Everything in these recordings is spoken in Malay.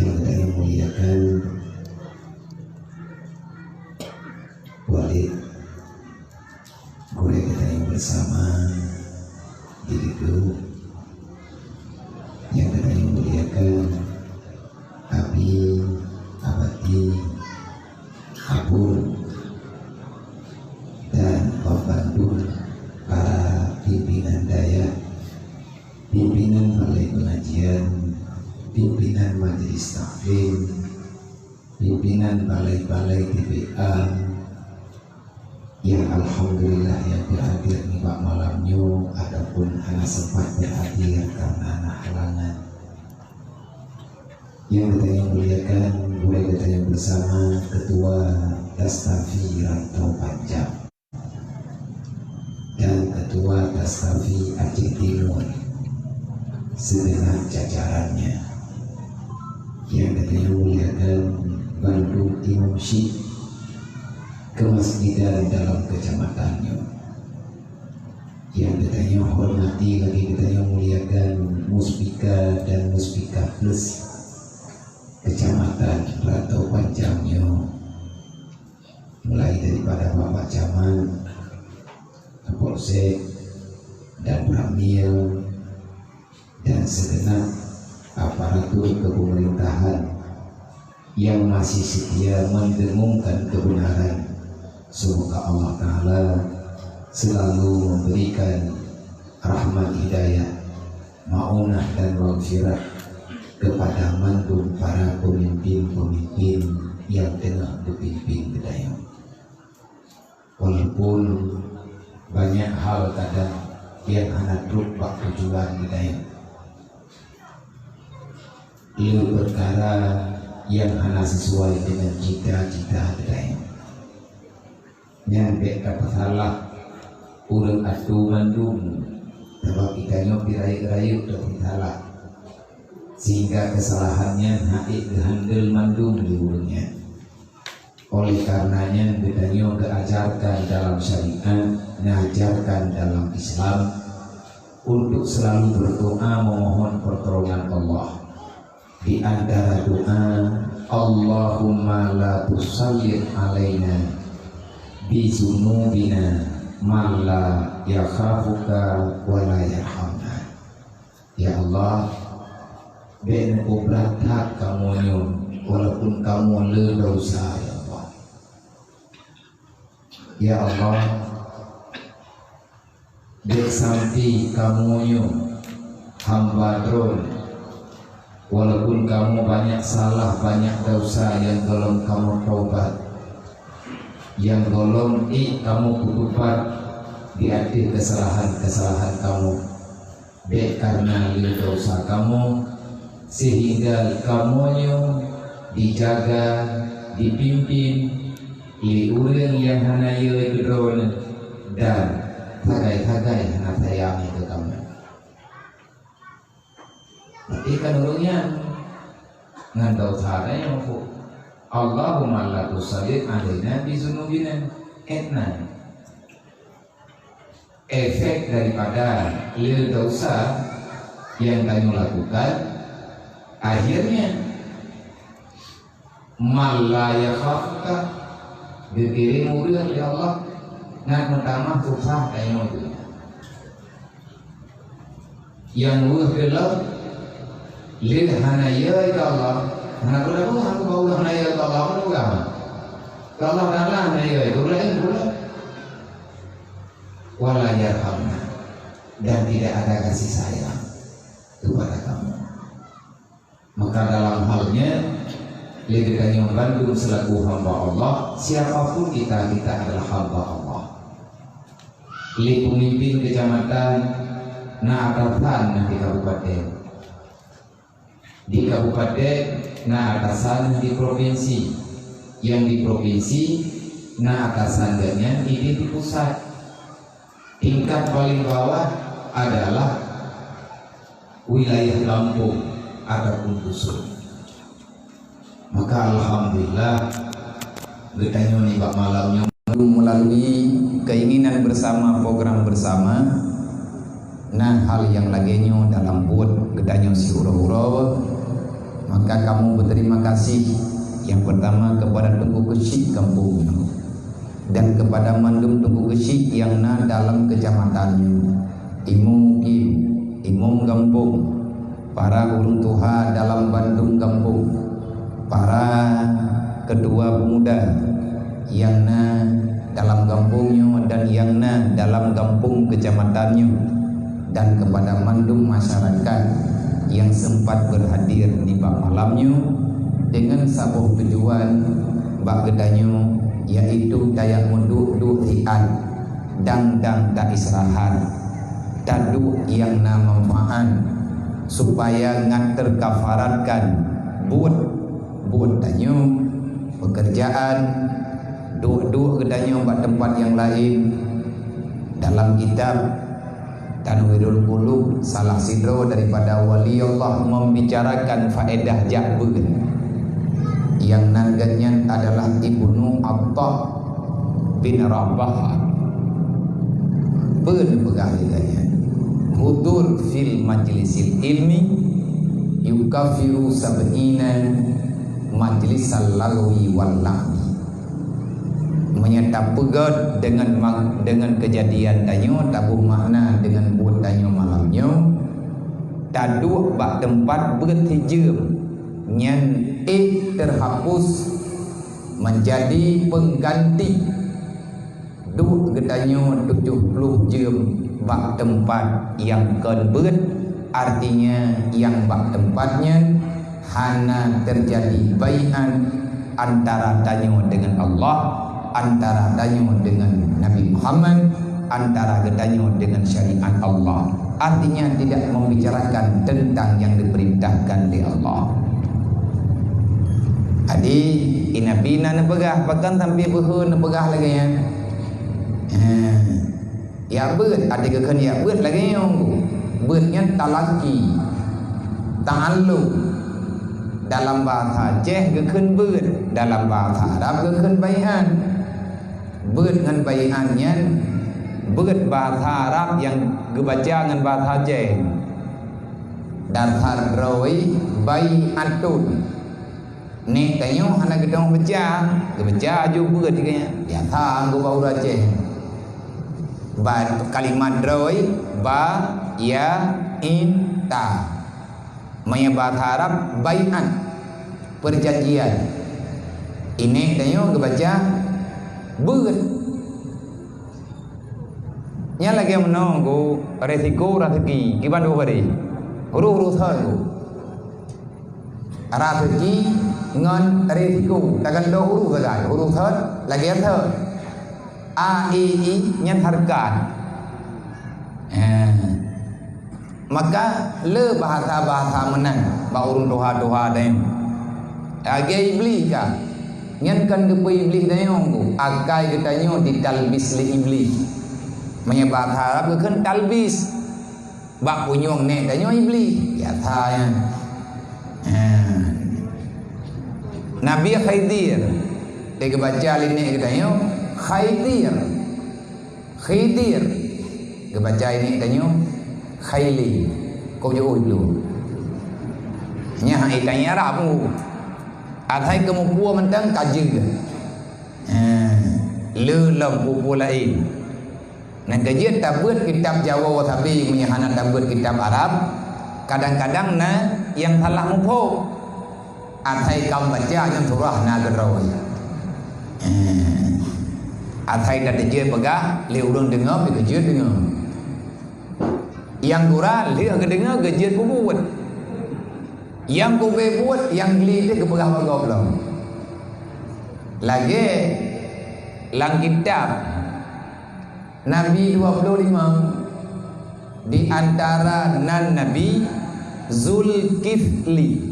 yang kita muliakan Walid boleh kita yang bersama di gedung yang kita muliakan Abi, Abadi, Abul dan pembantu para pimpinan daya, pimpinan balai pengajian, pimpinan majelis taklim, pimpinan balai-balai TPA yang alhamdulillah yang berhadir di malamnya ataupun hanya sempat berhadir karena anak halangan. Yang kita yang muliakan boleh kita yang bersama Ketua Dastafi Rantau Panjang dan Ketua Dastafi Aceh Timur segenap jajarannya. Yang kita yang muliakan Bandung Imam Syekh kemasjidan dalam kecamatannya. Yang kita yang hormati lagi kita yang muliakan Muspika dan Muspika Plus Kecamatan Rantau Panjangnya, mulai daripada Bapak Camat, Kapolsek dan Pramil dan segenap aparatur kepemerintahan yang masih setia mendengungkan kebenaran. Semoga Allah Ta'ala selalu memberikan rahmat hidayah, ma'unah dan maghfirah kepada mantul para pemimpin-pemimpin yang tengah berpimpin berdaya. Walaupun banyak hal kadang yang anak truk bak tujuan berdaya, ia perkara yang hanya sesuai dengan cita-cita berdaya. Nyampe kata salah urang atu mandung sebab itanya pirayu-rayu dan salah sehingga kesalahannya naik dihandel mandung di urangnya. Oleh karenanya bedanya keajarkan dalam syariat, mengajarkan dalam Islam untuk selalu berdoa memohon pertolongan Allah. Di antara doa, Allahumma la tusallit alaina bizunubina man la yakhafuka wa la yarhamna. Ya Allah, ben obrat hak kamu walaupun kamu berdosa. Ya Allah, ya Allah, dek sampai kamu hamba drone, walaupun kamu banyak salah, banyak dosa yang belum kamu taubat, yang belum kamu kutupat di akhir kesalahan kamu, baik karena dosa kamu, sehingga kamu dijaga, dipimpin oleh orang yang hanya yudron dan tagai-tagai hanya sayang itu kamu. Tapi kan orangnya ngandau caranya mampu. Allahumma la tusallit alaina bizunubina etna. Efek daripada dosa yang kamu lakukan akhirnya malaya khafka dikirim urang ya Allah ngan pertama susah kamu itu yang gelap lil hanaya ya Allah. Nah, kalau aku bawa hanaya ya Allah juga. Kalau Allah hanaya itu lain pula. Wala yarhamna, dan tidak ada kasih sayang kepada kamu. Maka dalam halnya kita yang Bandung selaku hamba Allah, siapapun kita adalah hamba Allah. Li pemimpin kecamatan Naatasan di kabupaten, atasan di provinsi, yang di provinsi atasannya ini di pusat. Tingkat paling bawah adalah wilayah Lampung ataupun Dusun. Maka alhamdulillah bertanya nih Pak malamnya melalui keinginan bersama, program bersama. Nah hal yang lainnya dalam buat gedanya si hura-hura maka kamu berterima kasih yang pertama kepada Tengku Kesyik kampung dan kepada Mandum Tengku Kesyik yang dalam kecamatannya, imum kampung, para urung tuha dalam Bandung kampung, para kedua pemuda yang dalam kampungnya dan yang dalam kampung kecamatannya, dan kepada mandum masyarakat yang sempat berhadir di bak malamnya dengan sabuh tujuan bak gedanyo, yaitu dayak munduk rian dang tak istirahat tadu yang manfaat supaya ngat terkafaratkan buat danyo pekerjaan duk gedanyo bak tempat yang lain. Dalam kitab Tanwirul Qulub salah sidro daripada wali Allah membicarakan faedah ja'bun yang nangganya adalah Ibnu Atha bin Rabah. Pegah liganya hudur fil majlisil ilmi yukafiru sab'ina majlisal lagwi wal lahwi. Menyatap pegat dengan kejadian danyo tabuh makna dengan buat danyo malamnya tadu bak tempat bertijam nyan terhapus menjadi pengganti duk gedanyo 70 jam bak tempat yang konbet, artinya yang bak tempatnya hana terjadi bai'an antara danyo dengan Allah, antara danyo dengan Nabi Muhammad, antara gedanyo dengan syariat Allah. Artinya tidak membicarakan tentang yang diperintahkan oleh Allah. Adi inabina na pegah bahkan sampai behun na pegah lagi ya. Ya beut ada kekan ya beut lagi yang beutnya talaki ta'alluq dalam bahasa Aceh kekan beut, dalam bahasa Arab kekan bai'an. Beut dengan bai'annya beut bahasa Arab yang gebaca dengan bahasa Aceh. Dasar rawi bai'atun. Nek tanyo hana gedong beca juga dikanya. Biasa anggo bau Aceh. Ba kalimat rawi ba ya in ta. Maya bahasa Arab bai'an, perjanjian. Ini tanyo gebaca beut. Nya lagi menunggu resiko rezeki gimana hari huru-huru tharu rezeki ngon resiko takkan do huru gala huru thar lagi thar a i nyan harkat maka le bahasa menang ba urun doha dem age iblis ka nyan kan ke iblis dayong akai getanyo ditalbis li iblis. Menyebab harap ke talbis bak punyong nek danyo iblis ya tanya. Nabi Khidir dia baca ini danyo Khidir dia baca ini danyo Khaili kau jauh dulu nya hai tanya Arab athai kemupua mentang kaji le lam pupu lain. Nah kajian tabut kitab Jawa tapi menyahana tabut kitab Arab kadang-kadang yang salah mupuk athai kam baca yang surah na gerawi athai dah kajian pegah le urang dengar be kajian dengar yang Quran le dengar kajian buat yang ku buat yang geli dia ke pegah belum lagi lang kitab Nabi 25 di antara Nabi Zulkifli.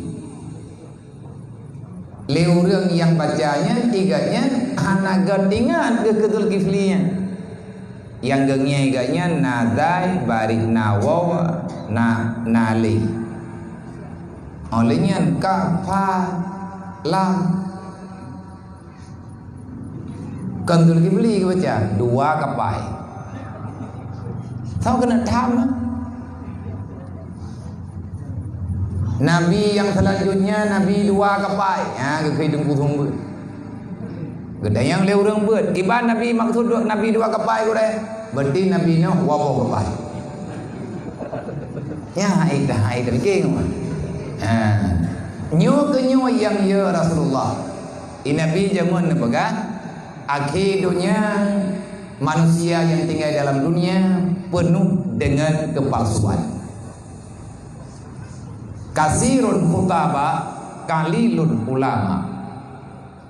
Le orang yang bacanya tiganya hana gadingan ke Zulkiflinya. Yang gengnya iganya nadai barik nawaw nali. Olehnya kafa lam kan Zulkifli baca dua kapai. Tahu kena tham Nabi yang selanjutnya Nabi dua kapai. Ya, kehidupan kutung ber. Gede yang leurang ber. Kiban Nabi maksud Nabi dua kapai ku deh. Berarti Nabi nya wapo kapai. Ya, itu king. Nyo kenyo yang ya Rasulullah. Ini Nabi jamun pegang. Akhirnya manusia yang tinggal dalam dunia penuh dengan kepalsuan. Kasirun khutaba, kalilun ulama.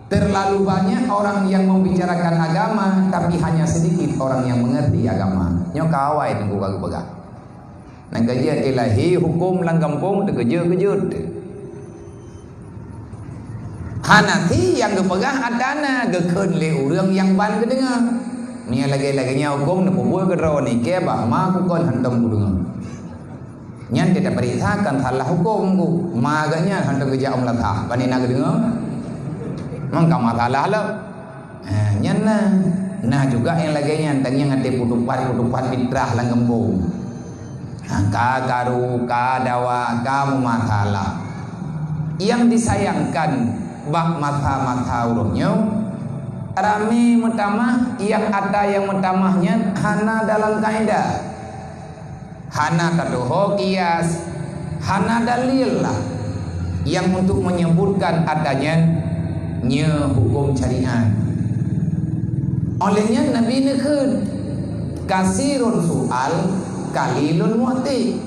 Terlalu banyak orang yang membicarakan agama, tapi hanya sedikit orang yang mengerti agama. Nyo kawai tunggu kagak pegang. Nang kerja ilahi hukum lang kampung tu kerja. Hanafi yang kepegang adana gekun le urang yang ban kedengar. Ni lagi-laginya hukum nak buat kedro ni ke ba ma ku kon hantam ku dengar. Nyan tidak perintahkan salah hukum ku. Maganya hantam kerja om latah. Bani nak dengar. Mangka masalah lah. Nyan nah juga yang laginya tanya ngate putupan fitrah lang kampung. Ka karu ka dawa ka masalah. Yang disayangkan bak mata urungnya rami mutamah yang ada yang mutamahnya hana dalam kaidah hana kadoho kias hana dalil lah yang untuk menyebutkan adanya hukum syariat. Olehnya Nabi nekun kasirun soal kalilun mu'ti.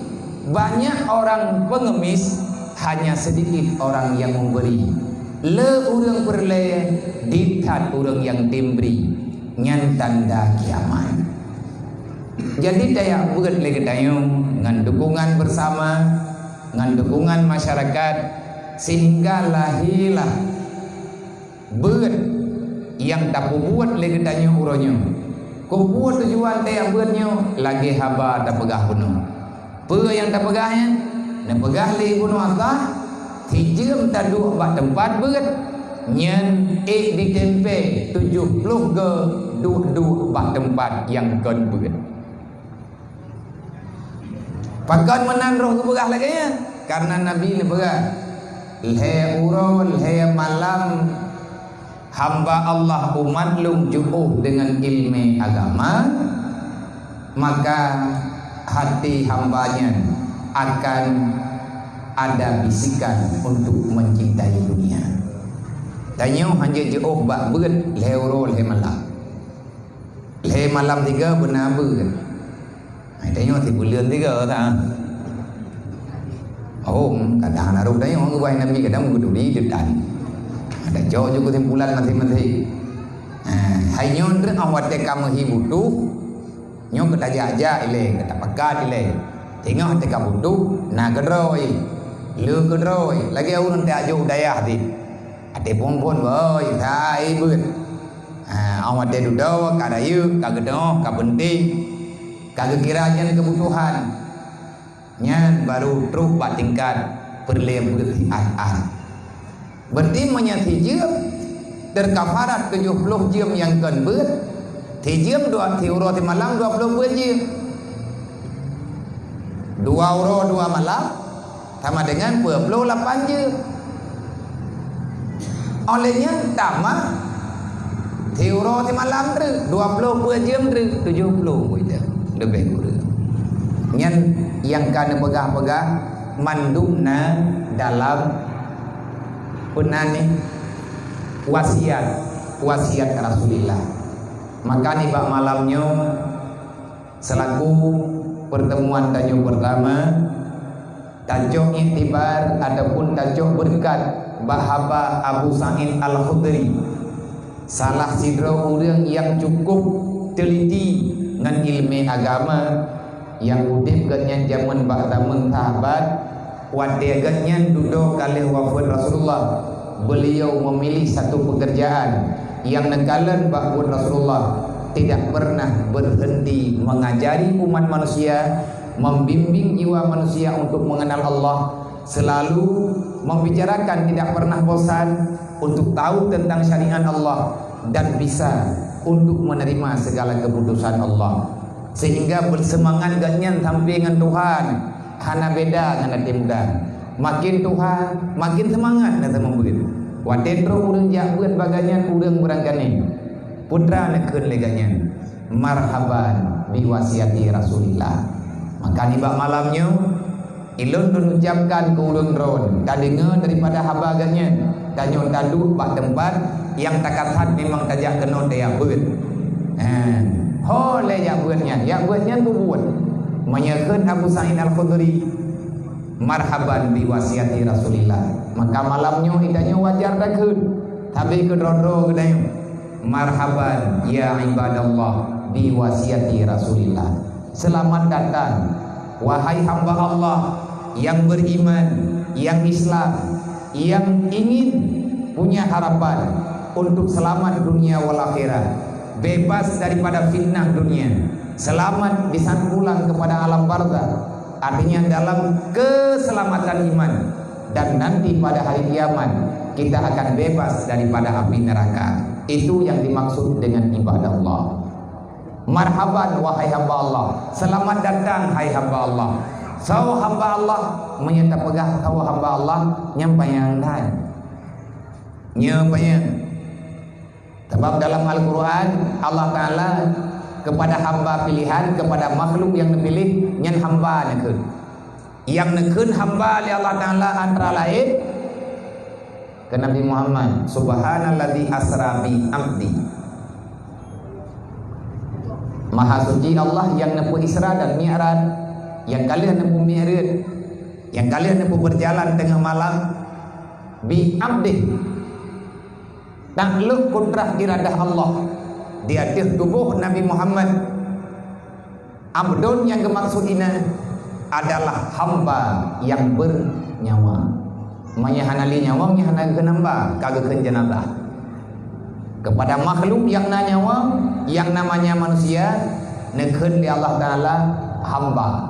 Banyak orang pengemis, hanya sedikit orang yang memberi. Le urang perle ditat urang yang timbri nyan tanda kiamat. Jadi daya buat lagi dayung ngan dukungan bersama ngan dukungan masyarakat sehingga lahilah buat yang tak buat lagi dayung uronyo. Ku buat tujuan daya buatnya lagi haba tak pegah penuh. Pe yang tak pegahnya dan pegah li gunung Allah hijam taduk bak tempat berat nyen di tempe 70 ke duk bak tempat yang kon berat. Pakan menan roh keberah lagi ya karena Nabi ni berat. Lhe urul lhe malam hamba Allah umat lum juuh dengan ilmu agama, maka hati hambanya akan ada bisikan untuk mencintai dunia. Tanya hanya jauh bak berat lehoro leh malam. Leh malam 3 benar ber. Tanya ti bulan 3 ta. Oh, kadang naruh tanya orang buat Nabi kadang guduri dedan. Ada jauh juga timbulan nanti. Hanya untuk awat kamu hibutu. Nyo kata aja ile kata pakat ile. Tengok hati kamu butuh nak gedroi. Lu kedroi lagi orang tak ajuk daya hati. Ada pon boy tai beut. Awak dia duduk kada yuk kada doh kada penting. Kada kiranya kebutuhan. Nyan baru truk bak tingkat perlem beut. Berarti menyati jam terkafarat 70 jam yang kan beut. Ti jam 2 euro ti malam 20 beut jam. 2 euro 2 malam sama dengan 28 je. Olehnya tambah euro di malam tu 20 jam tu 70 kita lebih kurang. Yang kana pegah-pegah mandumna dalam penani wasiat Rasulullah. Maka ni bak malamnya selaku pertemuan tajuk pertama tajuk iktibar ataupun tajuk berkat bahaba Abu Sa'id Al-Khudri, salah sidro orang yang cukup teliti dengan ilmu agama yang udip ganyan zaman ba'damun sahabat wadai ganyan duduk kali wafat Rasulullah. Beliau memilih satu pekerjaan yang nekalan ba'bun Rasulullah tidak pernah berhenti mengajari umat manusia, membimbing jiwa manusia untuk mengenal Allah, selalu membicarakan tidak pernah bosan untuk tahu tentang syariat Allah dan bisa untuk menerima segala keputusan Allah, sehingga bersemangat ganyan sampai dengan Tuhan hana beda dengan hati muda makin Tuhan makin semangat nak membuat wadendro urang jak buat baganyan urang berangkane putra nak keun leganya marhaban bi wasiati Rasulillah. Maka ni bak malamnya ilun dun ucapkan ke urang dron tak dengar daripada habagannya tanyo taduk bak tempat yang takatat memang tajak kena dia buat le ya buatnya buat menyekeun Abu Sa'id Al-Khudri marhaban bi wasiati Rasulillah. Maka malamnya idanya wajar dah keun tapi ke dron gedanya marhaban ya ibadallah bi wasiati Rasulillah. Selamat datang wahai hamba Allah yang beriman, yang Islam, yang ingin punya harapan untuk selamat dunia wal akhirah, bebas daripada fitnah dunia, selamat bisa pulang kepada alam barzakh, artinya dalam keselamatan iman, dan nanti pada hari kiamat kita akan bebas daripada api neraka. Itu yang dimaksud dengan ibadah Allah. Marhaban wahai hamba Allah, selamat datang hai hamba Allah. Saw hamba Allah menyata pegah saw hamba Allah nyampayang dan nyampayang. Sebab dalam Al-Quran Allah Ta'ala kepada hamba pilihan, kepada makhluk yang dipilih nyan hamba nekeun. Yang nekeun hamba li Allah Ta'ala antara lain ke Nabi Muhammad, subhanalladzi asra bi abdi. Maha suci Allah yang nempuh Isra dan Mi'raj, yang kalian nempuh Mi'raj, yang kalian nempuh berjalan tengah malam bi abdi. Takluk kudrah iradah Allah di atas tubuh Nabi Muhammad. Abdun yang dimaksud ini adalah hamba yang bernyawa. Menyahanali nyawa menyahanali kenamba kagak kenjenabah. Kepada makhluk yang nyawa, yang namanya manusia, nekeun di Allah Ta'ala hamba.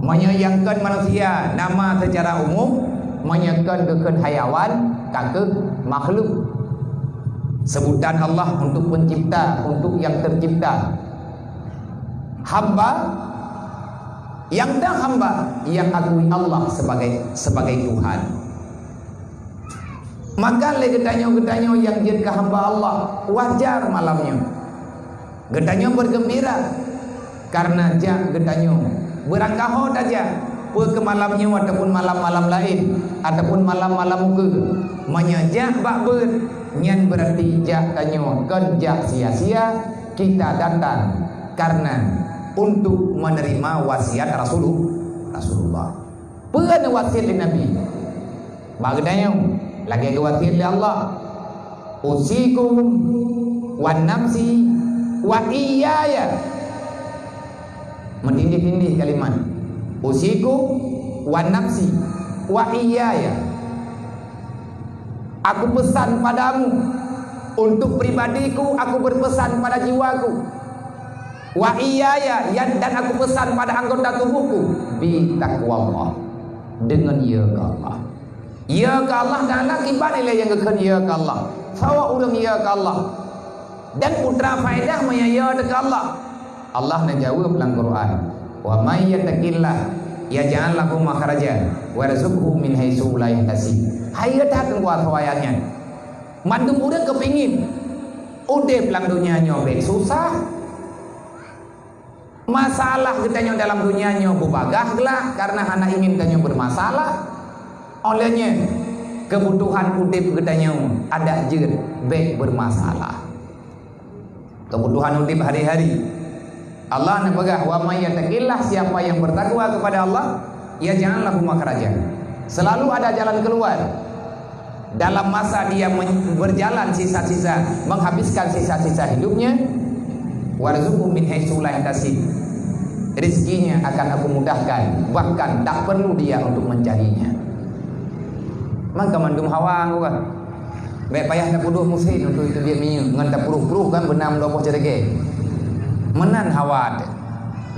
Menyayangkan manusia nama secara umum, menyayangkan kekeun hayawan kagak makhluk. Sebutan Allah untuk pencipta, untuk yang tercipta. Hamba yang dah hamba yang akui Allah sebagai Tuhan. Maka le gedanyo yang jin ke hamba Allah wajar malamnya. Gedanyo bergembira karena jak gedanyo berangkaho aja ke malamnya ataupun malam-malam lain ataupun malam-malam ke menyejak bakber nyan berarti jak tanyo kerja sia-sia kita datang karena untuk menerima wasiat Rasulullah. Pernah wasiat dari Nabi. Bagdanya lagi wasiat dari Allah. Usikum wa nafsi wa iyaya. Mentindih-tindih kalimat. Usikum wa nafsi wa iyaya. Aku pesan padamu untuk pribadiku, aku berpesan pada jiwaku. Wa iyaya dan aku pesan pada anggota tubuhku bi taqwallah, dengan ya ke Allah. Ya ke Allah Ta'ala kibanilah yang kekeun ya ke Allah. Sawa urang ya ke Allah. Dan putra faedah ya ke Allah. Allah nak jawab dalam Quran, wa may yattaqillah yaj'al lahu makhrajan wa yarzuqhu min haitsu la yahtasib. Hayat hak kuat ayatnya. Mandum urang kepingin udip lang dunia nyobek susah. Masalah kita dalam dunianya bubagah lah karena anak ingin tanya bermasalah. Olehnya kebutuhan udip kita ada jer baik bermasalah. Kebutuhan udip hari-hari. Allah nak pegah wa may yattaqillah, siapa yang bertakwa kepada Allah, ya janganlah makhrajan. Selalu ada jalan keluar. Dalam masa dia berjalan sisa-sisa, menghabiskan sisa-sisa hidupnya, warzuqhu min haitsu la yahtasib. Rizkinya akan aku mudahkan, bahkan tak perlu dia untuk mencarinya. Maka mandum hawang kan. Baik payah tak puduh musin untuk itu dia minyak ngan tak puruh-puruh kan benam dopoh cerege. Menan hawat.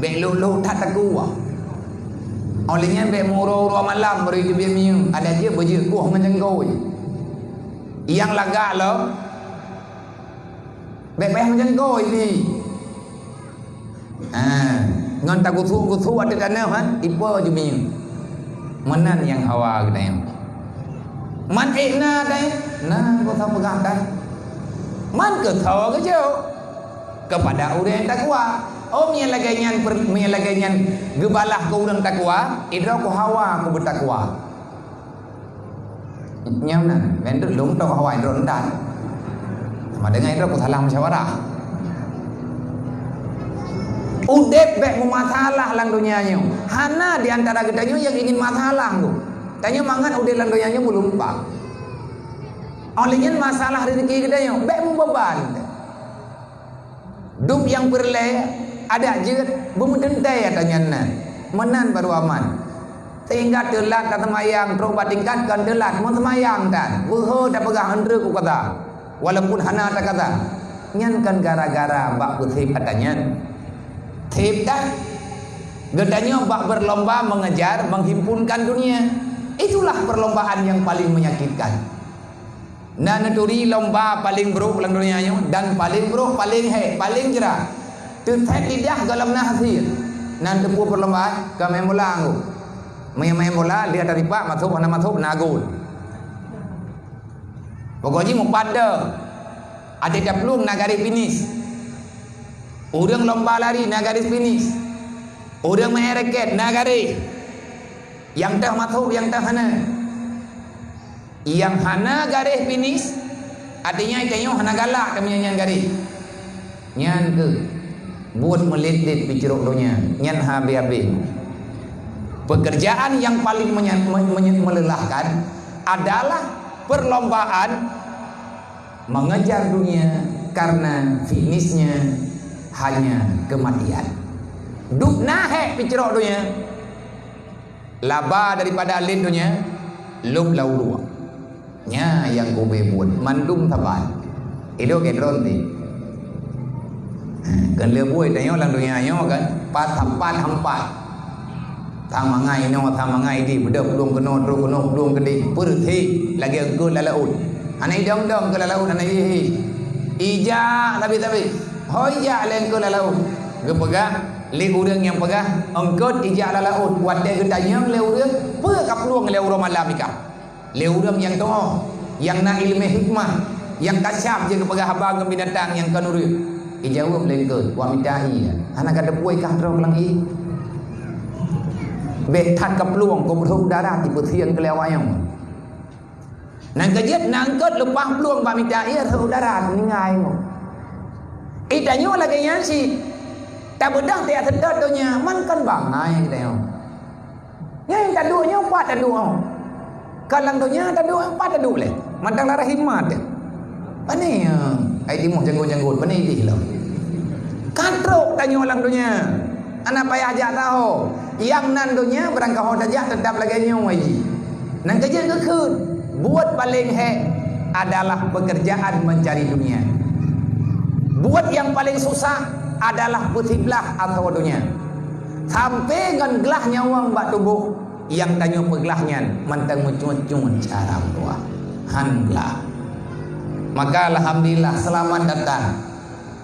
Baik lu tak takuah. Olehnya baik muro-uro malam baru itu dia minyak. Ada je beje kuah menjenggoi. Yang lagak lo. Baik payah menjenggoi ni. Ngan tak kutu ada dana kan ipo je minyak. Menan yang hawa kita yang. Man na đây, na có thông gạt đây. Man ke thao ke jauh kepada orang takwa. Oh lagi nyan gebalah ke orang takwa, idra ku hawa ku bertakwa. Nyam na, vendor lung tau hawa idra ndan. Sama dengan idra ku salah musyawarah. Udep bek mu masalah lang dunianya. Hana di antara kita yang ingin masalah tu. Tanya mangan udep lang dunianya belum pak. Olehnya masalah rezeki kita yang bek mu beban. Dup yang perle ada je bermendentai tanya menan baru aman. Sehingga telat tak semayang terus tingkatkan telat mau semayang dan buho dah pegang hendra ku kata. Walaupun hana tak kata. Nyan kan gara-gara bak putih katanya. Tip dah. Gedanya bak berlomba mengejar menghimpunkan dunia. Itulah perlombaan yang paling menyakitkan. Nah neturi lomba paling buruk dalam dunia dan paling buruk paling paling jerah. Tertek lidah dalam nahsir. Nan tepu perlombaan ke main bola aku. Main bola lihat dari pak masuk nagul. Pokoknya mau pada ada peluang nak garis finish. Orang lomba lari nak garis finish. Orang main raket nak garis. Yang dah masuk yang dah hana. Yang hana garis finish artinya ikanyo hana galak kami nyan garis. Nyan ke buat melilit piceruk dunia nyan habis-habis. Pekerjaan yang paling melelahkan adalah perlombaan mengejar dunia karena finishnya hanya kematian. Duk nahe piceruk dunia laba daripada alin dunia lub laurua nya yang ku buat mandum taban itu kedron ti kan leboi tayo lang dunia nyo kan pat hampat tamangai no tamangai di bedap belum kena terus kena belum gede perthi lagi angkul lalaut anai dong ke lalaut anai ija tapi hoya lengkul lalaut ge pegah le urang yang pegah angkut ija lalaut wadai gedanya le urang pe kapluang le urang malam nikah le urang yang toh yang nak ilmu hikmah yang kasyaf je kepada abang binatang yang kanuri ijawab lengkut wa midai anak ada puai kah terus lang i betat kapluang ko berhub darah di puthian kelewayang nang kajet nangkut lepas peluang ba midai terus darah ningai mo itanyo lagi yang si tak bedah tak sedar dunia man kan bangai kita yo yang tak duanya apa tak duanya kalang dunia tak dua empat tak dua leh mandang lara hikmat pani ai dimuh janggut pani di hilang katrok tanya orang dunia anak payah ajak tahu yang nan dunia berangkat ho tajak tetap lagi nyong aji nan kerja ke buat paling adalah pekerjaan mencari dunia buat yang paling susah adalah putiblah atau dunia sampai ngan gelah nyawang bak tubuh yang tanya pegelahnya mantang mencuat-cuat cara tua hanlah maka alhamdulillah selamat datang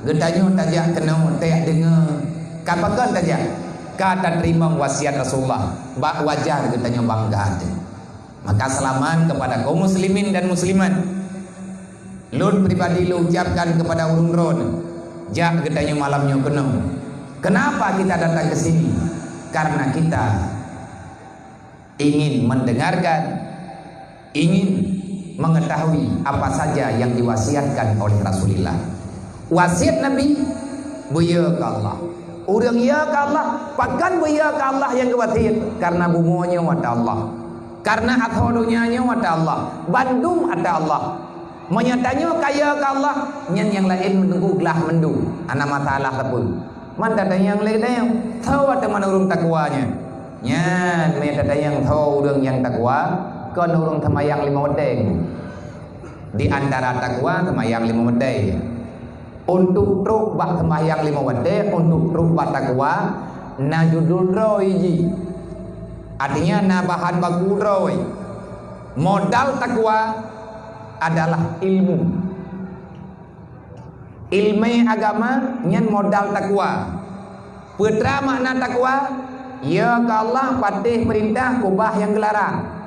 gedanyo tajak kena tak dengar kapakan tajak kata terima wasiat Rasulullah bak wajar gedanyo bangga maka selamat kepada kaum muslimin dan muslimat lun pribadi lu ucapkan kepada urun ron jak gedanyo malamnya kena kenapa kita datang ke sini karena kita ingin mendengarkan, ingin mengetahui apa saja yang diwasiatkan oleh Rasulullah. Wasiat Nabi, buya ke Allah. Orang ya ke Allah, pakan buya ke Allah yang wasiat karena bumuanya wata Allah. Karena athodunya wata Allah. Bandung ada Allah. Menyatanya kaya ke Allah, yang lain menunggu gelah mendu. Anak masalah pun. Man ada yang lain yang tahu ada mana urung takwanya. Nyan mereka yang tahu orang yang takwa kan orang semayang 5 wedeng di antara takwa semayang 5 wedeng untuk truk bak semayang 5 wedeng untuk truk bak takwa na judul roiji artinya na bahan baku roi modal takwa adalah ilmu agama nyan modal takwa putra makna takwa Ya ke Allah patih perintah kubah yang gelarang.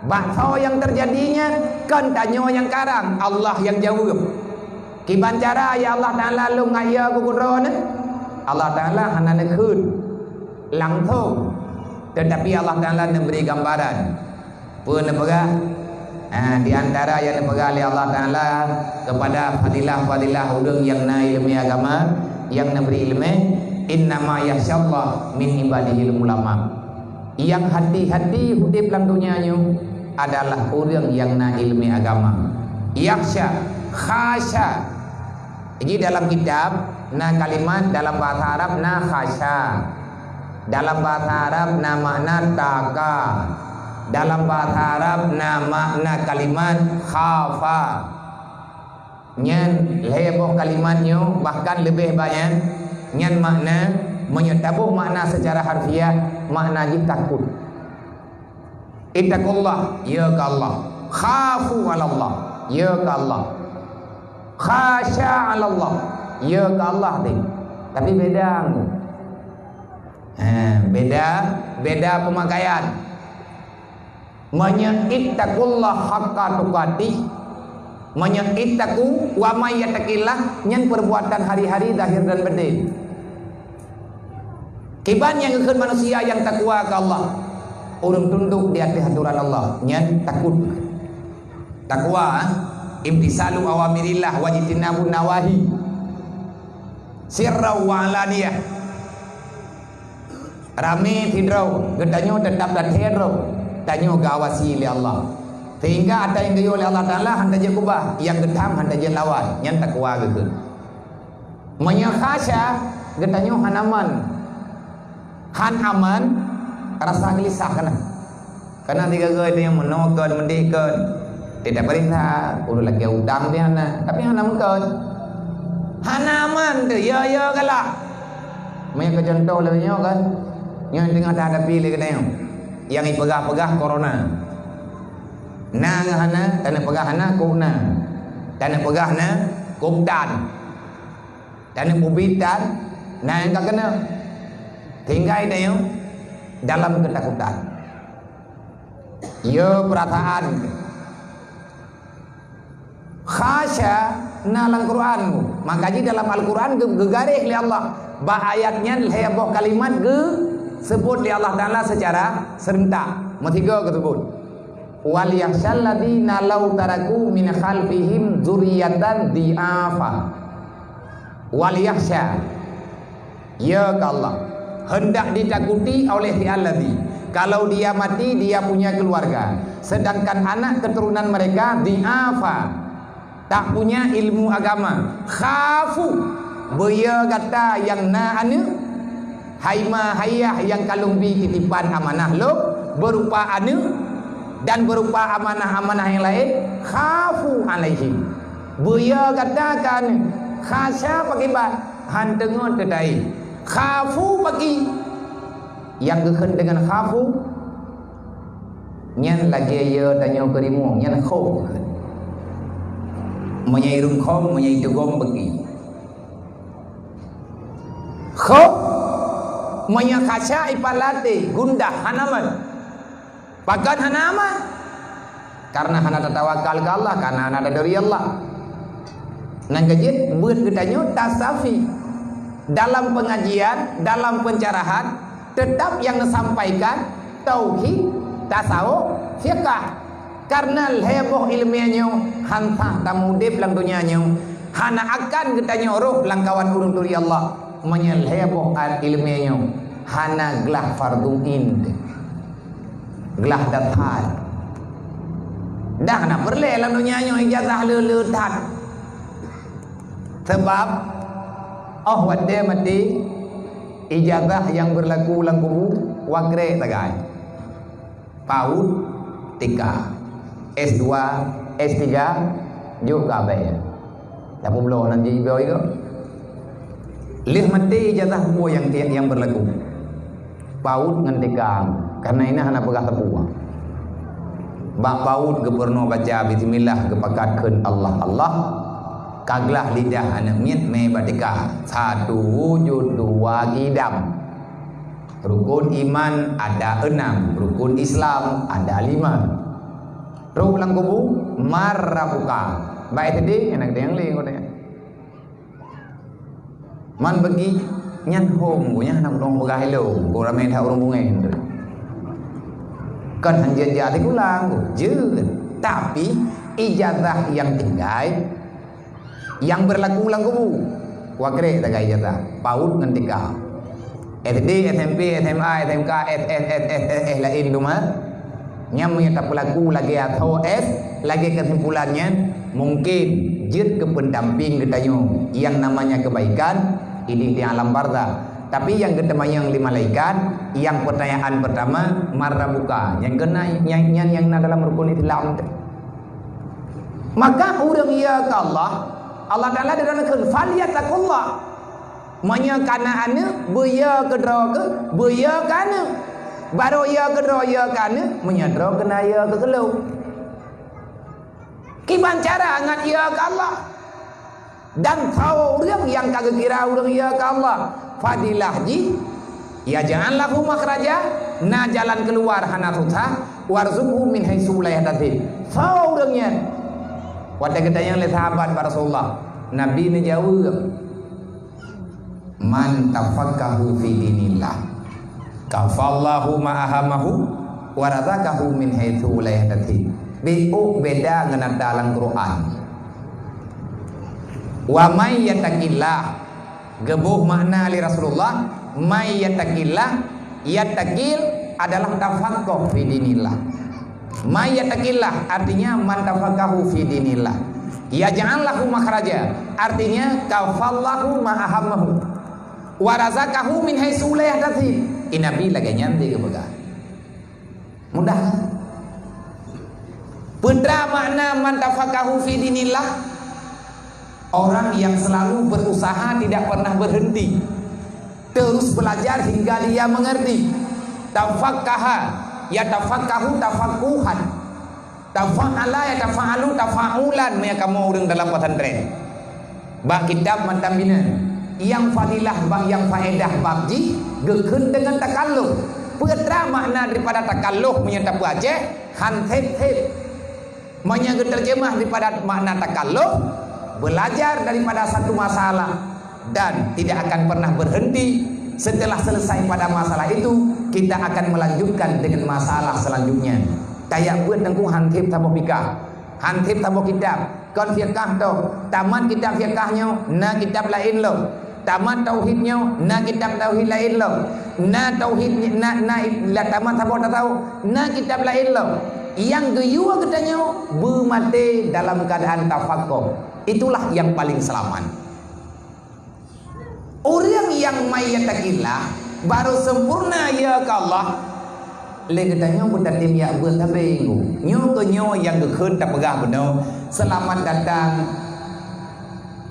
Bakso yang terjadinya kan tanya yang karang, Allah yang jawab. Kiban cara ya Allah Ta'ala lu ngaya ku kudron. Allah Ta'ala hana nekhun langsung. Tetapi Allah Ta'ala memberi gambaran. Pun nepegah di antara yang nepegah oleh Allah Ta'ala kepada fadilah-fadilah udang yang na ilmu agama, yang memberi ilmu, innama yasyallah min ibadihil ulama. Yang hati-hati hidup dalam dunianya adalah orang yang na ilmu agama. Yaksha, khasya. Ini dalam kitab na kalimat dalam bahasa Arab na khasya. Dalam bahasa Arab na makna taka. Dalam bahasa Arab na makna kalimat khafa. Nyan heboh kalimatnya bahkan lebih banyak. Nyan makna menyetabuh makna secara harfiah, makna takut. Ittaqullah, ya ka Allah. Khafu 'ala Allah, ya ka Allah. Khasya 'ala Allah, ya ka Allah deh. Tapi beda. Beda pemakaian. Ittaqullah haqqa tuqatih. Ittaqu wa may yattaqillah, nyan perbuatan hari-hari zahir dan batin. Kiban yang ngekeun manusia yang takwa ke Allah. Orang tunduk di atas aturan Allah, nyan takut. Takwa imtisalu awamirillah wa jitinabun nawahi. Sirra wa alaniyah. Rame tidrau, gedanyo tetap datero. Tanyo gawasi oleh Allah. Sehingga ada yang gayo oleh Allah Ta'ala handa je kubah, yang gedam handa je lawan, nyan takwa gitu. Menyakasya gedanyo hanaman. Han aman rasa gelisah karena tiga gaya dia menokon mendikon tidak perintah udah lagi utang dia tapi hana mengkon hana aman tu ya kalah banyak contoh lainnya kan yang tengah hadapi lagi yang ipegah-pegah corona na hana tanah pegah hana kuna tanah pegah na kumtan tanah pubitan na yang tak kena tinggal dia dalam ketakutan. Ya perasaan khasya nalang Quran. Makanya dalam Al-Quran gegarih oleh Allah. Ayatnya heboh kalimat sebut oleh Allah Ta'ala secara serentak. Matiga tersebut. Wal yakhshal ladzina law taraku min khalfihim dzurriyyatan dhi'afa. Wal yakhsha. Ya Allah. Hendak ditakuti oleh si alladzi kalau dia mati dia punya keluarga, sedangkan anak keturunan mereka diafa tak punya ilmu agama. Khafu beya kata yang na anu haima hayah yang kalung bi titipan amanah lo berupa anu dan berupa amanah-amanah yang lain. Khafu alaihi beya katakan khasya pakai ba hantengon kedai. Khafu bagi yang gekhen dengan khafu nyan lagi ya tanya kerimu nyan khau menyai rungkhom menyai dugom bagi khau menyai khasya ipalate gundah hanaman pakan hanaman karena hana tawakal ke Allah karena hana dari Allah nang gajit buat ketanya tasafi. Dalam pengajian, dalam pencerahan tetap yang disampaikan tauhid, tasawuf, fiqh. Karena heboh ilmiahnya hantah tamudib lang dunianya hana akan ketanya roh lang kawan urung turi Allah menyel heboh ilmiahnya hana gelah fardu ind gelah dapat dah na perle lang dunianya ijazah leutat sebab wadde mati ijazah yang berlaku lang kubu wagre tagai PAUD 3 S2 S3 juga bayar tapi belum nanti ibu itu lih mati ijazah kubu yang berlaku PAUD ngan 3 karena ini hanya pegah sebuah bak PAUD gubernur baca bismillah kepakatkan Allah kaglah lidah anak mit me batika satu wujud dua idam Rukun iman ada 6, rukun Islam ada 5. Ruk lang kubu marabuka. Baik tadi enak yang lain katanya. Man bagi nyan home punya anak orang begah hello, ko ramai dah orang bungai. Kan hanjian jadi ulang, je. Tapi ijazah yang tinggal yang berlaku ulang kubu. Wakre tak ijazah, PAUD ngan TK. SD, SMP, SMA, SMK, lain rumah. Nyam yang tak berlaku lagi atau lagi kesimpulannya mungkin jid ke pendamping katanya yang namanya kebaikan ini di alam barzah. Tapi yang kedua yang 5 malaikat, yang pertanyaan pertama marrabuka, yang kena yang dalam rukun Islam. Maka orang ya ke Allah Taala diranakan faliyatakullah. Manya kana ane beya kedra ke beya kana baru ya kedra ya kana menyadra kena ya ke kelau. Kiban cara ngat ya ke Allah. Dan tahu orang yang kagak kira orang ya ke Allah. Fadilah ji ya jangan lahu makhraja na jalan keluar hanatutha warzuqhu min haitsu la yahtasib. Tahu orangnya. Wadah ketanya oleh sahabat Rasulullah. Nabi ni jawab man tafaqahu fi dinillah kafallahu ma'ahamahu wa razaqahu min haitsu la yahtasib. Beda dengan dalam Quran. Wa may yattaqillah gebuh makna li Rasulullah may yattaqillah yattaqil adalah tafaqqah fi dinillah. May yattaqillah artinya man tafaqahu fi dinillah. Ya ja'allahu makhraja artinya kafallahu ma'ahamahu wa razaqahu min haitsu la yahtasib. Nabi lagi nyantai ke begah. Mudah kan? Putra makna man tafaqahu fi dinillah orang yang selalu berusaha tidak pernah berhenti, terus belajar hingga dia mengerti. Tafaqqaha ya tafaqahu tafaqquhan, tafa'ala ya tafa'alu tafa'ulan. Mereka kamu orang dalam pesantren bak kitab mantambinan yang fadilah bang yang faedah babji gekun dengan takalluf. Putra makna daripada takalluf menyata baca hantep menyangkut terjemah daripada makna takalluf, belajar daripada satu masalah dan tidak akan pernah berhenti. Setelah selesai pada masalah itu kita akan melanjutkan dengan masalah selanjutnya. Kayak buat tengku hantip tabo fikah, hantip tabo kitab kon fikah tu tamat kitab fikahnya na kitab lain lo, tamat tauhidnya na kitab tauhid lain lo, na tauhid na tamat tabo tahu na kitab lain lo. Yang kedua katanya bermati dalam keadaan tafaqquh. Itulah yang paling selamat. Orang yang mayyatakillah baru sempurna ya ke Allah. Le katanya buta tim ya buat tapi nyo ke nyo yang gekun tak pegah benar. Selamat datang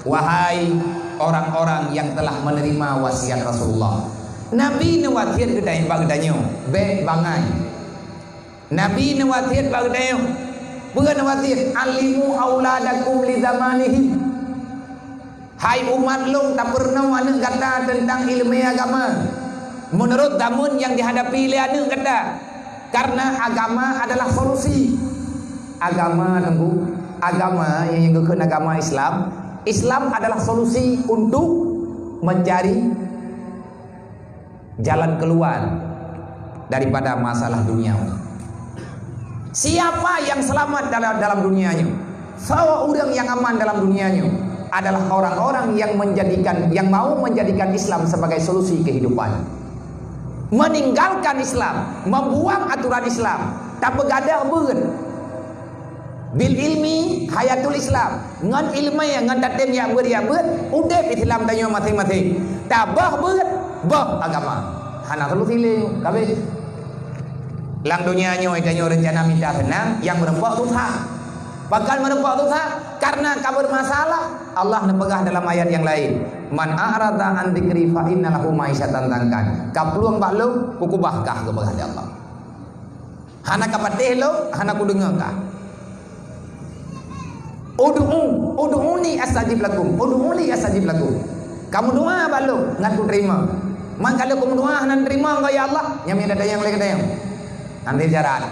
wahai orang-orang yang telah menerima wasiat Rasulullah. Nabi nuwatiat gedanya be bangai. Nabi nawatiat bagdayo bukan nawatiat alimu auladakum li zamanihi. Hai umat long tak pernah anak kata tentang ilmu agama menurut zaman yang dihadapi oleh anak kata, karena agama adalah solusi. Agama tunggu agama yang bukan agama Islam. Islam adalah solusi untuk mencari jalan keluar daripada masalah dunia. Siapa yang selamat dalam dunianya? Sawa orang yang aman dalam dunianya adalah orang-orang yang mau menjadikan Islam sebagai solusi kehidupan. Meninggalkan Islam, membuang aturan Islam, tak begadah beun. Bil ilmi hayatul Islam. Ngan ilmu yang ngan tatem yang beun, udep Islam tanya masing-masing. Tabah beun, bah agama. Hana solusi le kabeh. Lang dunianya itanya rencana minta senang yang merempak Tuhan. Bakal merempak Tuhan karena kabar masalah. Allah nepegah dalam ayat yang lain. Man a'rada an dzikri fa inna lahu ma'isyatan dankan. Kapluang baklung kuku bahkah kepada Allah. Hana kapateh lo, hana ku dengar kah? Ud'uni astajib lakum. Ud'uni astajib lakum. Kamu doa baklung ngan ku terima. Man kalau kamu doa nan terima engkau ya Allah, yang ada yang lagi ada yang. Nanti syarat.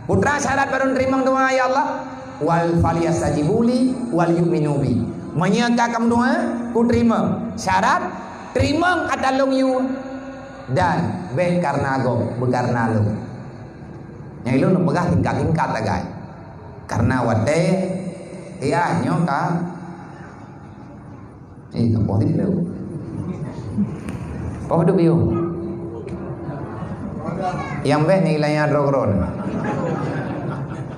Putra syarat baru terima doa ya Allah. Wal faliyastajibuli wal yu'minu bi. Menyangka kamu doa, ku terima. Syarat terima kata long you dan be karena go, bekarna lu. Yang lu nu pegah tingkat-tingkat agak. Karena wate iya nyoka. Kamu boleh dulu. Apa tu biu? Yang be nilainya drogron.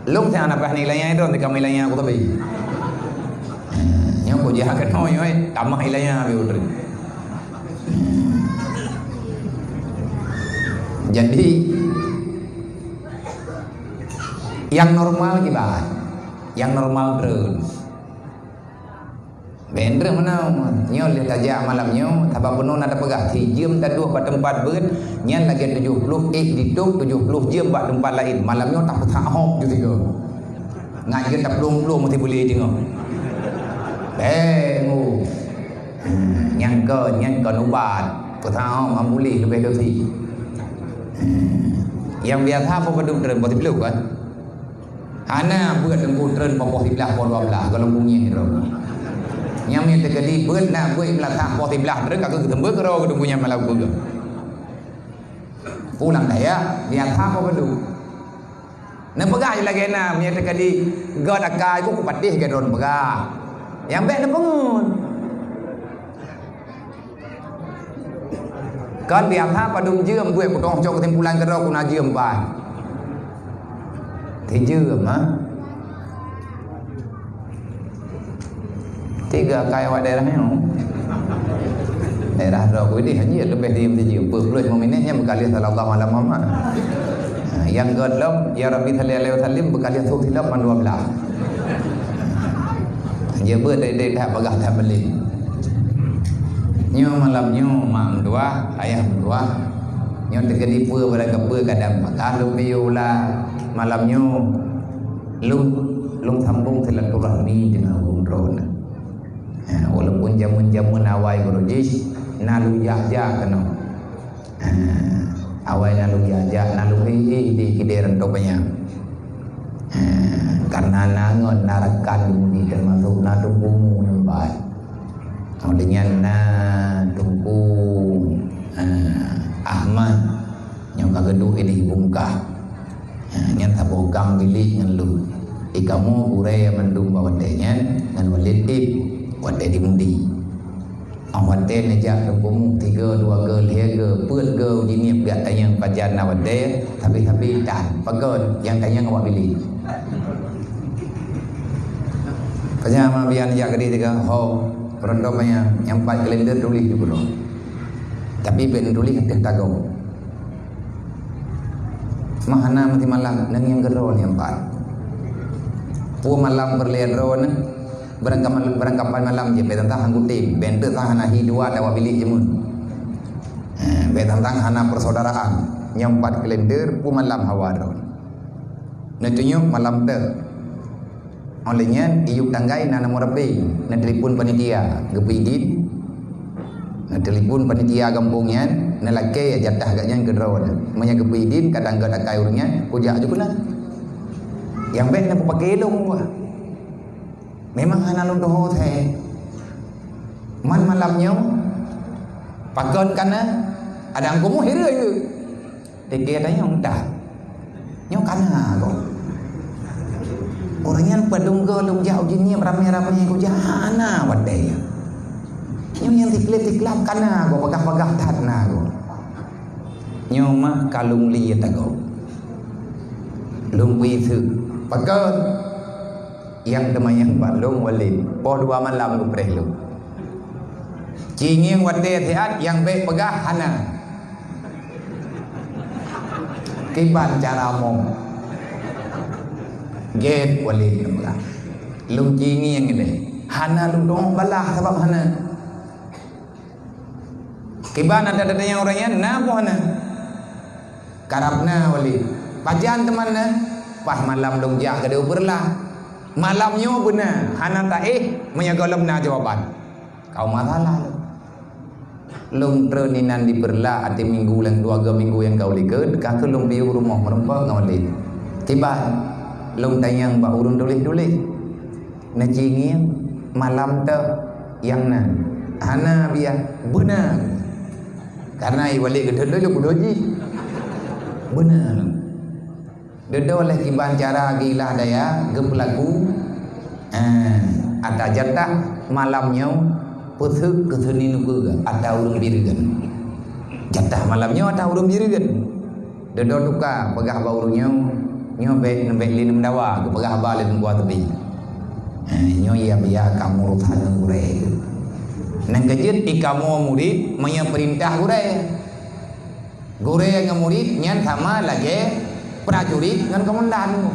Lúc theo nạp này là nhai rồi thì cầm này là nhai của tôi bị nhớ của gia cái nói ấy cầm này là nhai bị udah. Jadi yang normal gimana? Yang normal terus. Bener mana? Nyo lihat aja malamnya, tabak penuh ada pegah. Jam tadi pada tempat ber, nyan lagi 70 dituk 70 jam pada tempat lain. Malamnya tak petang hok gitu yo. Ngaji tak belum mesti boleh tengok. Ngu. Nyan ke ubat, petang hok ambuli lebih dosi. Yang biasa apa peduk tren mesti belum kan? Hana buat tengku tren pokok 11 12 kalau bunyi itu. Yang minta jadi buat nak buat belakang poti belah mereka ke tembok kerau ke punya malam buka. Pulang daya dia tak apa bedu. Nak pegang lagi na minta jadi god akai ku patih ke ron pegang. Yang baik nak bangun. Kan dia tak padung jam buat potong cok ketimpulan kerau ku nak jam ban. Tejam tiga kaya awak daerahnya daerah roh ini hanya lebih diam saja berpuluh minitnya berkali sallallahu alaihi wasallam yang kedua ya Rabbi sallallahu alaihi wasallam berkali silap 12 dia berdaya tak bagah tak beli nyo malamnya mak dua ayah dua nyo terjadi pur pada kepur kadang kalau biula malamnya lung sambung silaturahmi dengan umroh. Walaupun jamun-jamun awai berujis nalu jajak kena awai nalu jajak nalu di kideran topanya karena nangon narakan di termasuk nadu bumu nembat dengan na tungku Ahmad yang kageduk ini bungkah yang tak bogang bilik ngelu ikamu urai mendung bawandenya dan walidip wadai dimundi. Wadai nejak tengkumu 3 2 ke 3 ke put ke jiniap gat tayang pajan wadai tapi dan pagon yang tayang awak pilih. Kanya biar nejak kedi tiga ho rondo banyak yang 4 kalender tulis di pulau. Tapi ben tulis teh tagong. Mahana mati malam nang yang gerol yang 4. Pu malam berlian ron berangkapan malam je betantang hanggu tim bente tang hana hidua dawa bilik jemun betantang hana persaudaraan yang 4 kalender pu malam hawadron netunyo malam te olehnya iuk tanggai nana murabi na telepon panitia gepidin na telepon panitia kampungnya na lake jatah agaknya kedron menya gepidin kadang gak akai urnya kujak juga lah yang baik na pakai long memang hana lundoh teh man malamnya pagon kana ada angkumu hira je deke tanya dah nyo kana ko orangnya padung go lung jauh jinnya ramai-ramai ko jahana wadai nyo yang tiklip-tiklap kana ko pagah-pagah tatna ko nyo mah kalung liat ko lung wisu pagon yang temayang balung walid po 2 malam ku prelu cinging wadai tiat yang baik pegah hana kiban cara mong get walid pegah lung cingi yang ini hana lung dong balah sebab hana kiban ada yang orangnya napo hana karabna walid pajan temanna pas malam lung jak kada berlah malamnya benar hana taih menyaga lemna jawaban kau masalah Lung treninan diperla ati minggu lang 2 minggu yang kau liket ka ke lung biu rumah merempa ngawali. Tiba lung tanyang ba urun doleh-doleh. Na jingin malam tu yang na hana biar benar. Karena iwali gedhe lu kudoji. Benar. Dedo oleh kiban cara gila daya gepelaku ada jatah malamnya puthuk ketheni nuku ada urung birigan jatah malamnya ada urung birigan dedo duka pegah baurunnya nyobe nembe lin mendawa ke pegah balin buat tebi nyo ya biya kamu rutan gure nang kejit ikamu murid maya perintah gure yang murid nyan sama lagi prajurit ngan komandan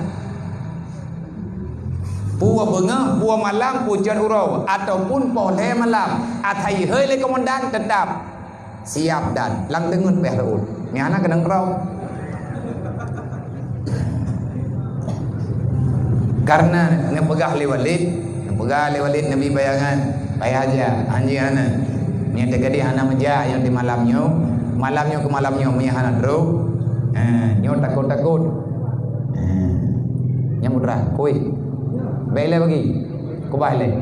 Pua bengah, pua malam, pujan urau ataupun poleh malam. Athai hơi le komandan tetap siap dan lang dengun behraul. Ni anak kedang rau. Karena ni pegah le walid Nabi bayangan, payah aja anjing anak. Ni ada gadi anak meja yang di malamnya ke malamnya punya anak dro. Nyo takut. Nyamudra, koi. Baiklah bagi. Kau baiklah.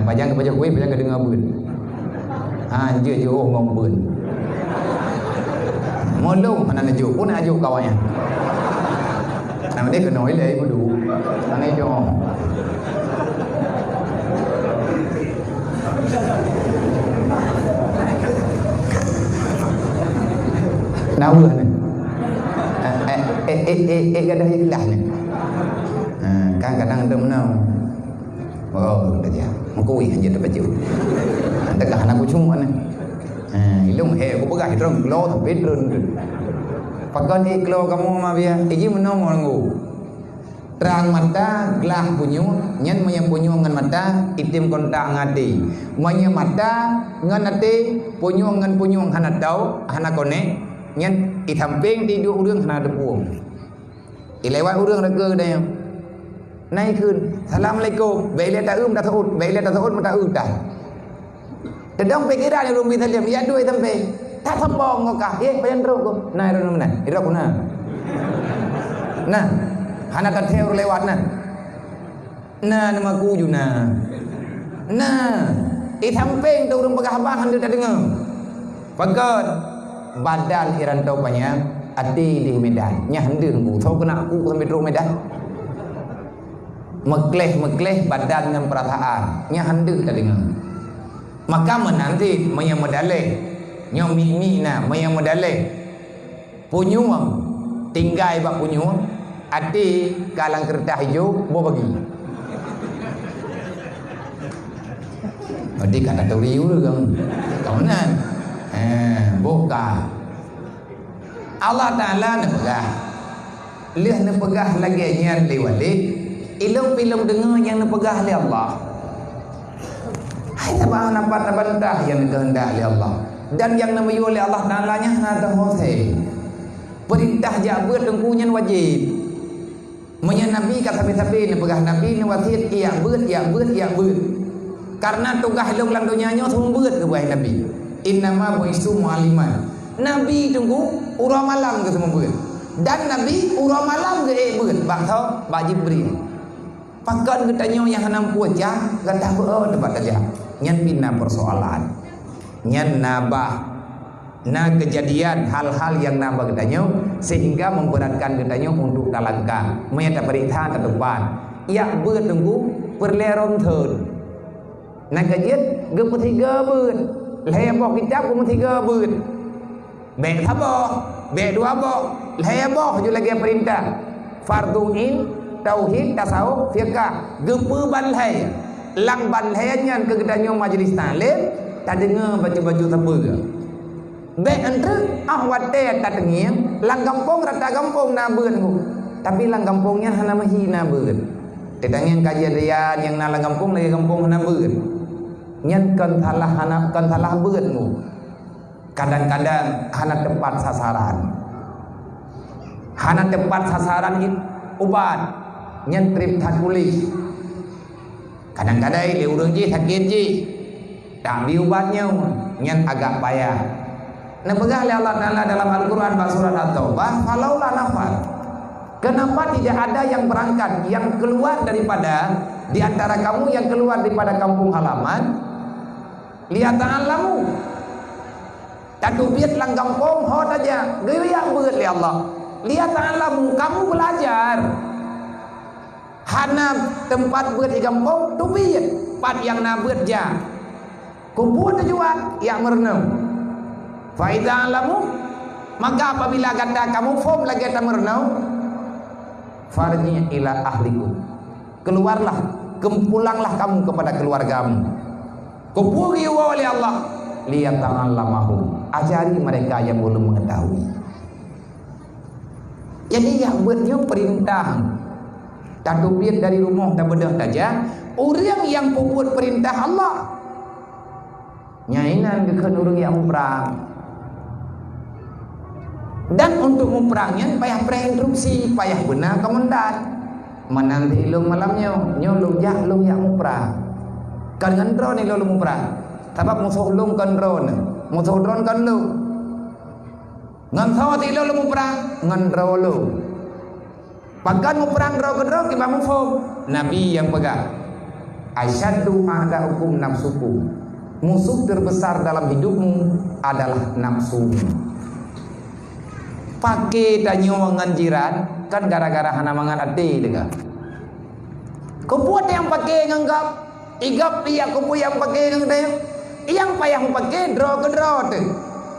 Pajang ke pajang kuih, pajang ke dengar bun. Je ngomong bun. Molong mana najuk pun ajuk kawannya. Nama dia kena ilai bodoh. Mana itu? Nawa ni. Gadah ikhlas ni. Kadang-kadang ada menau. Oh, dia. Mengkui hanya dapat jauh. Dekat anak aku cuma ni. Ilung aku pegah hidrong kilo tapi drone. Pakai kilo kamu mah biar. Iji menau orang terang mata gelah punyu, nyen maya punyu ngan mata itim kontak ngati. Maya mata ngan ati punyu ngan punyu hana tau hana kone nyen itamping tidur urang hana depung. Ilewat urang rega dah. Naik kun, Assalamualaikum. Baiklah tak dah taut, baiklah tak taut mata dah. Tedong pikiran yang rumit saja, ya dua tempe. Tak sembong ngokah, payan ro ko. Nah, ro mana? Iro kuna. Nah, hana tak theo lewat nah. Nah, nama ku juna. Nah, itamping tu urang pegah bahan dia tak dengar. Pagat badan iran tau banyak, ati di Medan. Nya hendeng ku, tau kena aku sampai ro Medan. Mekleh badan dengan perasaan nya handuk tak dengar maka menanti maya medale nya mi na maya medale punyuang tinggai bak punyuang ati kalang kertas hijau bo bagi adi kata tahu riu kan kawanan boka Allah Taala nak pegah leh nak pegah lagi nyan liwalik ilung dengar yang dipegah oleh Allah. Hai tabah nampak dah yang dikehendak oleh Allah. Dan yang namayu oleh Allah Taala nya hana hose. Perintah jabat tengkunya wajib. Menya nabi kata sabi dipegah nabi ni wasiat iya beut. Karena tugas ilung lang dunia nya semua beut ke buah nabi. Innama buistu mualliman. Nabi tunggu urang malam ke semua beut. Dan nabi urang malam ke beut. Bak tau bak Jibril. Pakan ketanya yang hanam puja gadah debat aja nyan bina persoalan nyan nabah na kejadian hal-hal yang nabah ketanya sehingga memberatkan ketanya untuk talangka menyata perintah ke depan ya beut tunggu perlerong thun na kejit ge tiga beut leboh kitab ge tiga beut be thabo be dua bo leboh ju lagi perintah farduin tauhid tasawuf fiqh gepe banlai lang banlai nyan ke gedanya majlis taklim tak dengar baju-baju tepe ke be entre wate tak dengar lang kampung rata kampung na beun ku tapi lang kampungnya hana mahina beun tetangnya kejadian yang na lang kampung lagi kampung hana beun nyan kan salah beun ku kadang-kadang hana tempat sasaran ubat nyan trip tan polis kadang-kadang dia urang je sakit je tak beli ubatnya nyan agak payah. Nah begah Allah Ta'ala dalam Al-Quran surat At-Taubah, falaula nafar. Kenapa tidak ada yang berangkat, yang keluar daripada di antara kamu yang keluar daripada kampung halaman? Lihat ta'alamu. Tadu biat lang kampung hot aja. Gaya beut li Allah. Lihat ta'alamu, kamu belajar. Hana tempat beut di kampung tu biat. Pat yang na beut ja. Kumpul tujuan yang merenung. Fa idza alamu, maka apabila kata kamu form lagi ta merenung, farji ila ahlikum. Keluarlah, pulanglah kamu kepada keluargamu. Kupuri oleh Allah, lihat ta'allamahu. Ajari mereka yang belum mengetahui. Jadi yang buatnya perintah. Tak duit dari rumah tak bedah saja. Orang yang membuat perintah Allah, nyainan kekan orang yang perang. Dan untuk memperangnya payah preinstruksi, payah benar komandan. Menanti ilmu malamnya nyolong jak lu yang perang. Kan ngendron ni lu perang. Sebab musuh lu kan drone, musuh drone kan lu. Ngan ti lu perang, ngendro lu. Pakan mu perang dro kita musuh. Nabi yang pegang. Asyaddu a'da'ukum nafsukum. Musuh terbesar dalam hidupmu adalah nafsumu. Pakai danyo nganjiran kan gara-gara hana mangan ade dega. Kau buat yang pakai nganggap igap dia kau yang pakai nganggap yang payah pakai draw tu.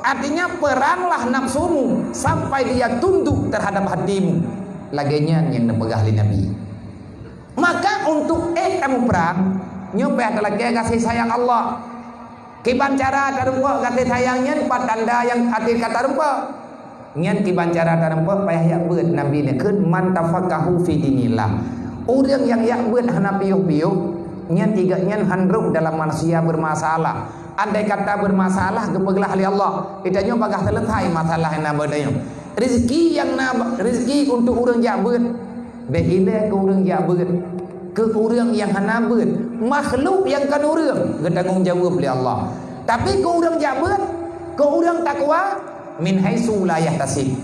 Artinya peranglah nafsumu sampai dia tunduk terhadap hatimu. Laginya yang dipegah oleh Nabi. Maka untuk kamu perang nyopeh adalah kasih sayang Allah. Kiban cara tarumpa kasih sayangnya empat tanda yang arti kata rumpa. Nyan kiban cara tarumpa payah yak beut Nabi ni keun man tafaqahu fi dinillah. Orang yang yak beut hana piuh-piuh nyan tiga nyan handruk dalam manusia bermasalah. Andai kata bermasalah kepeglah oleh Allah, itanya bagah selesai masalah yang nabadanya. Rezeki untuk orang yak beut behile ke orang yak beut ke orang yang hana beut makhluk yang kan orang bertanggungjawab oleh Allah. Tapi ke orang yak beut ke orang takwa min haitsu la yahtasib.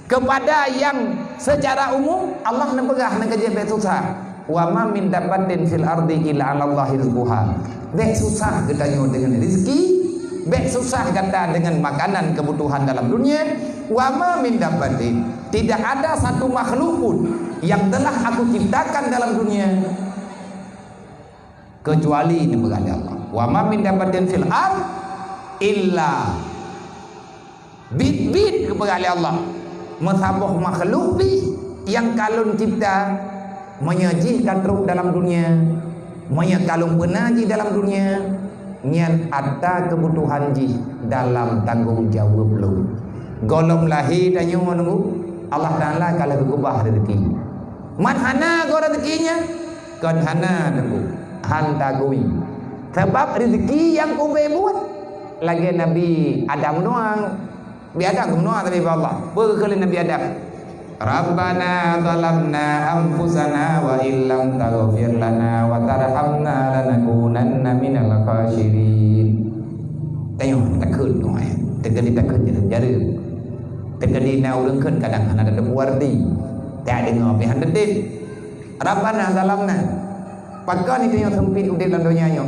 Kepada yang secara umum Allah nepegah nak kerja baik susah. Wa ma min dabbatin fil ardi illa 'ala Allahi rizquha. Baik susah katanya dengan rezeki, baik susah kata dengan makanan kebutuhan dalam dunia. Wa ma min dabbatin, tidak ada satu makhluk pun yang telah aku ciptakan dalam dunia kecuali nepegah Allah. Wa ma min dabbatin fil ard illa bit kepada Allah. Masabuh makhluk yang kalun cipta menyajikan teruk dalam dunia, kalung benaji dalam dunia, nyan ada kebutuhan ji dalam tanggung jawab lu. Golom lahir dan nyu menunggu Allah Taala kalau berubah rezeki. Man hana go rezekinya, kan hana nunggu hanta goi. Sebab rezeki yang kau buat lagi Nabi Adam doang. Nabi Adam doang tapi Allah. Berkali Nabi Adam. Rabbana zalamna anfusana wa illam taghfir lana wa tarhamna lanakunanna minal khasirin. Tengok takut doang. Tegadi takut jara. Tegadi na urang keun kadang hana ada wardi. Tak dengar pi handedit. Rabbana zalamna. Pakai ni yang sempit udit dalam dunia nya.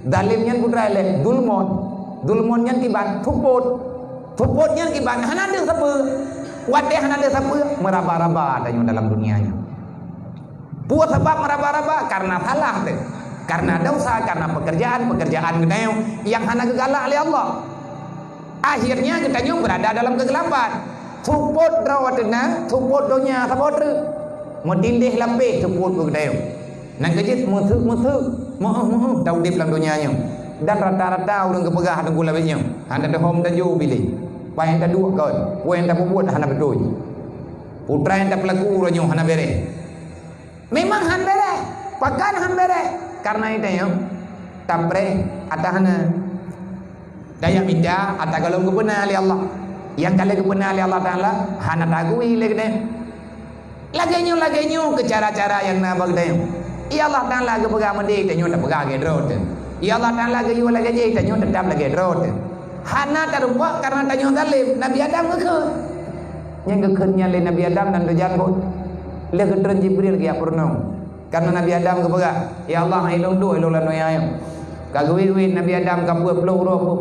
Dalim nyan putrai le dulmon nyan kiban tuput nyan kiban hana ada siapa wadeh hana ada siapa meraba-raba tanya dalam dunianya. Buat sebab meraba-raba karena salah tu, karena dosa, karena pekerjaan gedaya yang hana kegalak oleh Allah. Akhirnya kita berada dalam kegelapan. Tuput rawatna tuput dunia sabot medindih lebih tuput gedaya. Nak kejit musuh tahu di dalam dunianya. Dan rata-rata orang kepegah dan gula banyak. Hanya ada home dan jauh pilih. Pakai yang dua kau, yang tak buat hanya betul. Putra yang tak pelaku orang hanya bere. Memang hanya bere, pakai hanya bere. Karena itu ya, tapre atau hanya daya minda atau kalau kebenar oleh Allah. Yang kalau kebenar oleh Allah Taala hanya tagui lagi deh. Lagi ke cara-cara yang nabag deh. Ya Allah Taala kepegah mandi, tanya tak pegah ke drone. Ya Allah Ta'ala gayu lagi je tanyo tetap lagi rot. Hana tarupa karena tanyo zalim Nabi Adam ngekeh. Yang ngekehnya le Nabi Adam dan dojan ko. Le kedren Jibril ke purno. Karena Nabi Adam kebaga, ya Allah ilung do ilung lan ayo. Kagwi Nabi Adam ka 20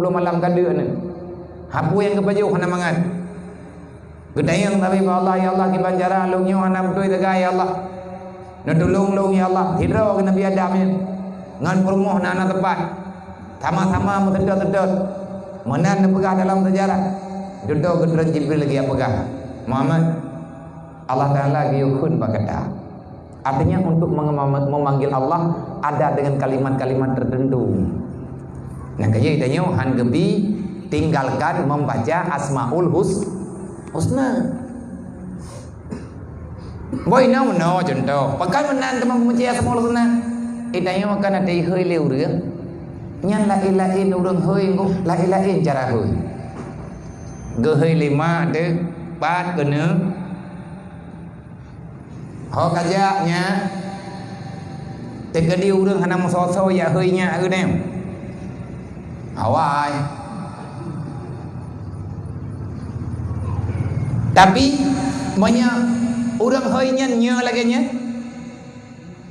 malam ka deun. Hapu yang kepaju kana mangan. Gedayang tapi Allah ya Allah ki banjara lung nyo ana betul tega ya Allah. Nutulung lung ya Allah. Hidro ke Nabi Adam ya. Ngan permoh na tempat. Sama-sama mentedot-tedot. Menan pegah dalam sejarah. Duduk gedren Jibril lagi pegah. Muhammad Allah Ta'ala giyukun bakata. Artinya untuk memanggil Allah ada dengan kalimat-kalimat tertentu. Nah kaya itanya han gebi tinggalkan membaca Asmaul Husna. Boy no contoh. Pakai menan teman membaca Asmaul Husna. Itanya akan ada hơi liu rửa. Nyan la ilahin urang hơi ngô la ilahin cara hơi. Ge hơi lima tu 8 ke ne. Ho kajaknya teka dia urang hanam so ya heunya eu nem. Awai. Tapi banyak orang heunya nya lagi nya.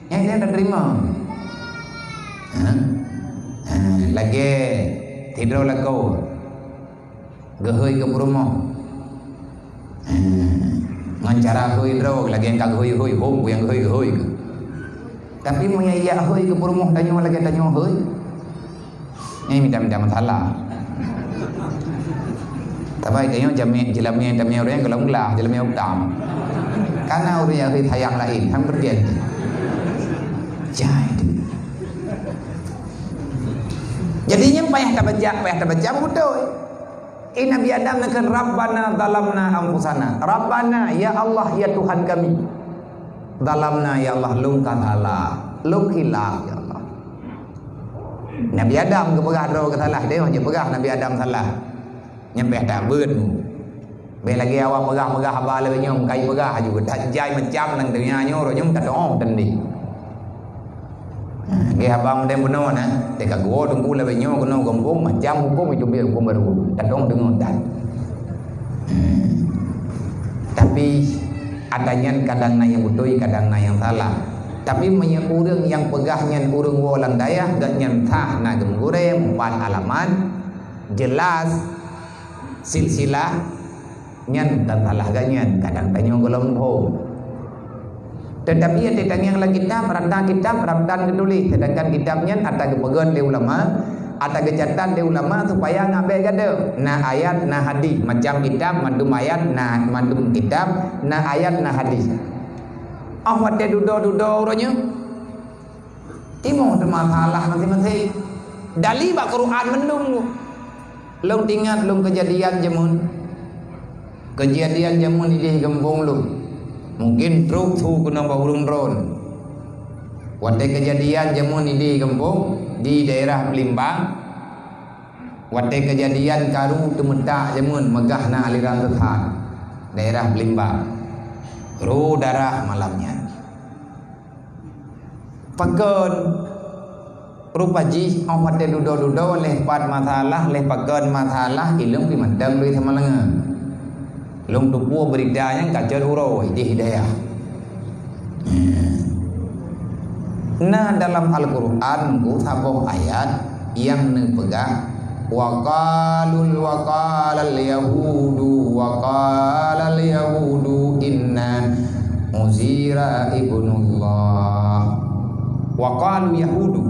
Yang dia tak terima. Lagi tidur lagu. Gehoi ke rumah. Ngan cara hoi drog lagi yang kag hoi hom yang hoi tapi menyak hoi ke rumah tanyo lagi tanyo hoi ini minta masalah tapi tanyo jelamnya tamnya orang kalau ngelah jelamnya utama karena orang yang hoi thayak lain ham terjadi jadinya payah tak baca betul. Nabi Adam nak Rabbana zalamna anfusana. Rabbana ya Allah ya Tuhan kami. Zalamna ya Allah lungkan Allah. Lukillah ya Allah. Nabi Adam ke pegah do ke salah dia je pegah Nabi Adam salah. Nyampe tak beun. Be lagi awak pegah haba le nyom kai pegah juga tak jai macam nang dunia nyo ro nyom tak dong tendi. Ge habang dem beno na te ka go dong kula be nyo kono gombong macam hukum itu biar hukum baru tadong dengan dan tapi adanya kadang na yang betul kadang na yang salah tapi banyak orang yang pegahnya orang wolang daya gak nyantah na gemure 4 halaman jelas silsilah nyan dan salah ganyan kadang tanyo golombo. Tetapi ya yang lagi kitab ramdan ketulis sedangkan kitabnya ada kepegan di ulama ada kecatan di ulama supaya ngabe gade na ayat na hadis macam kitab mandum ayat na mandum kitab na ayat na hadis awat dia dudo orangnya timo masalah masing-masing dali ba Quran mendung long tingat long kejadian jamun di gembong lu mungkin truk tu kena baurung drone. Waktu kejadian jamun di kampung di daerah Blimbang. Waktu kejadian karu tementak jamun megah na aliran Tuhan daerah Blimbang. Ru darah malamnya. Pagon rupaji awat dudo lepat masalah lepagon masalah ilmu dimandang lui sama lengan. Long tupu beridanya kajar uroi di hidayah. Nah dalam Al-Quran ku sabuh ayat yang nepegang waqalal yahudu inna Uzira ibnullah. Waqalu yahudu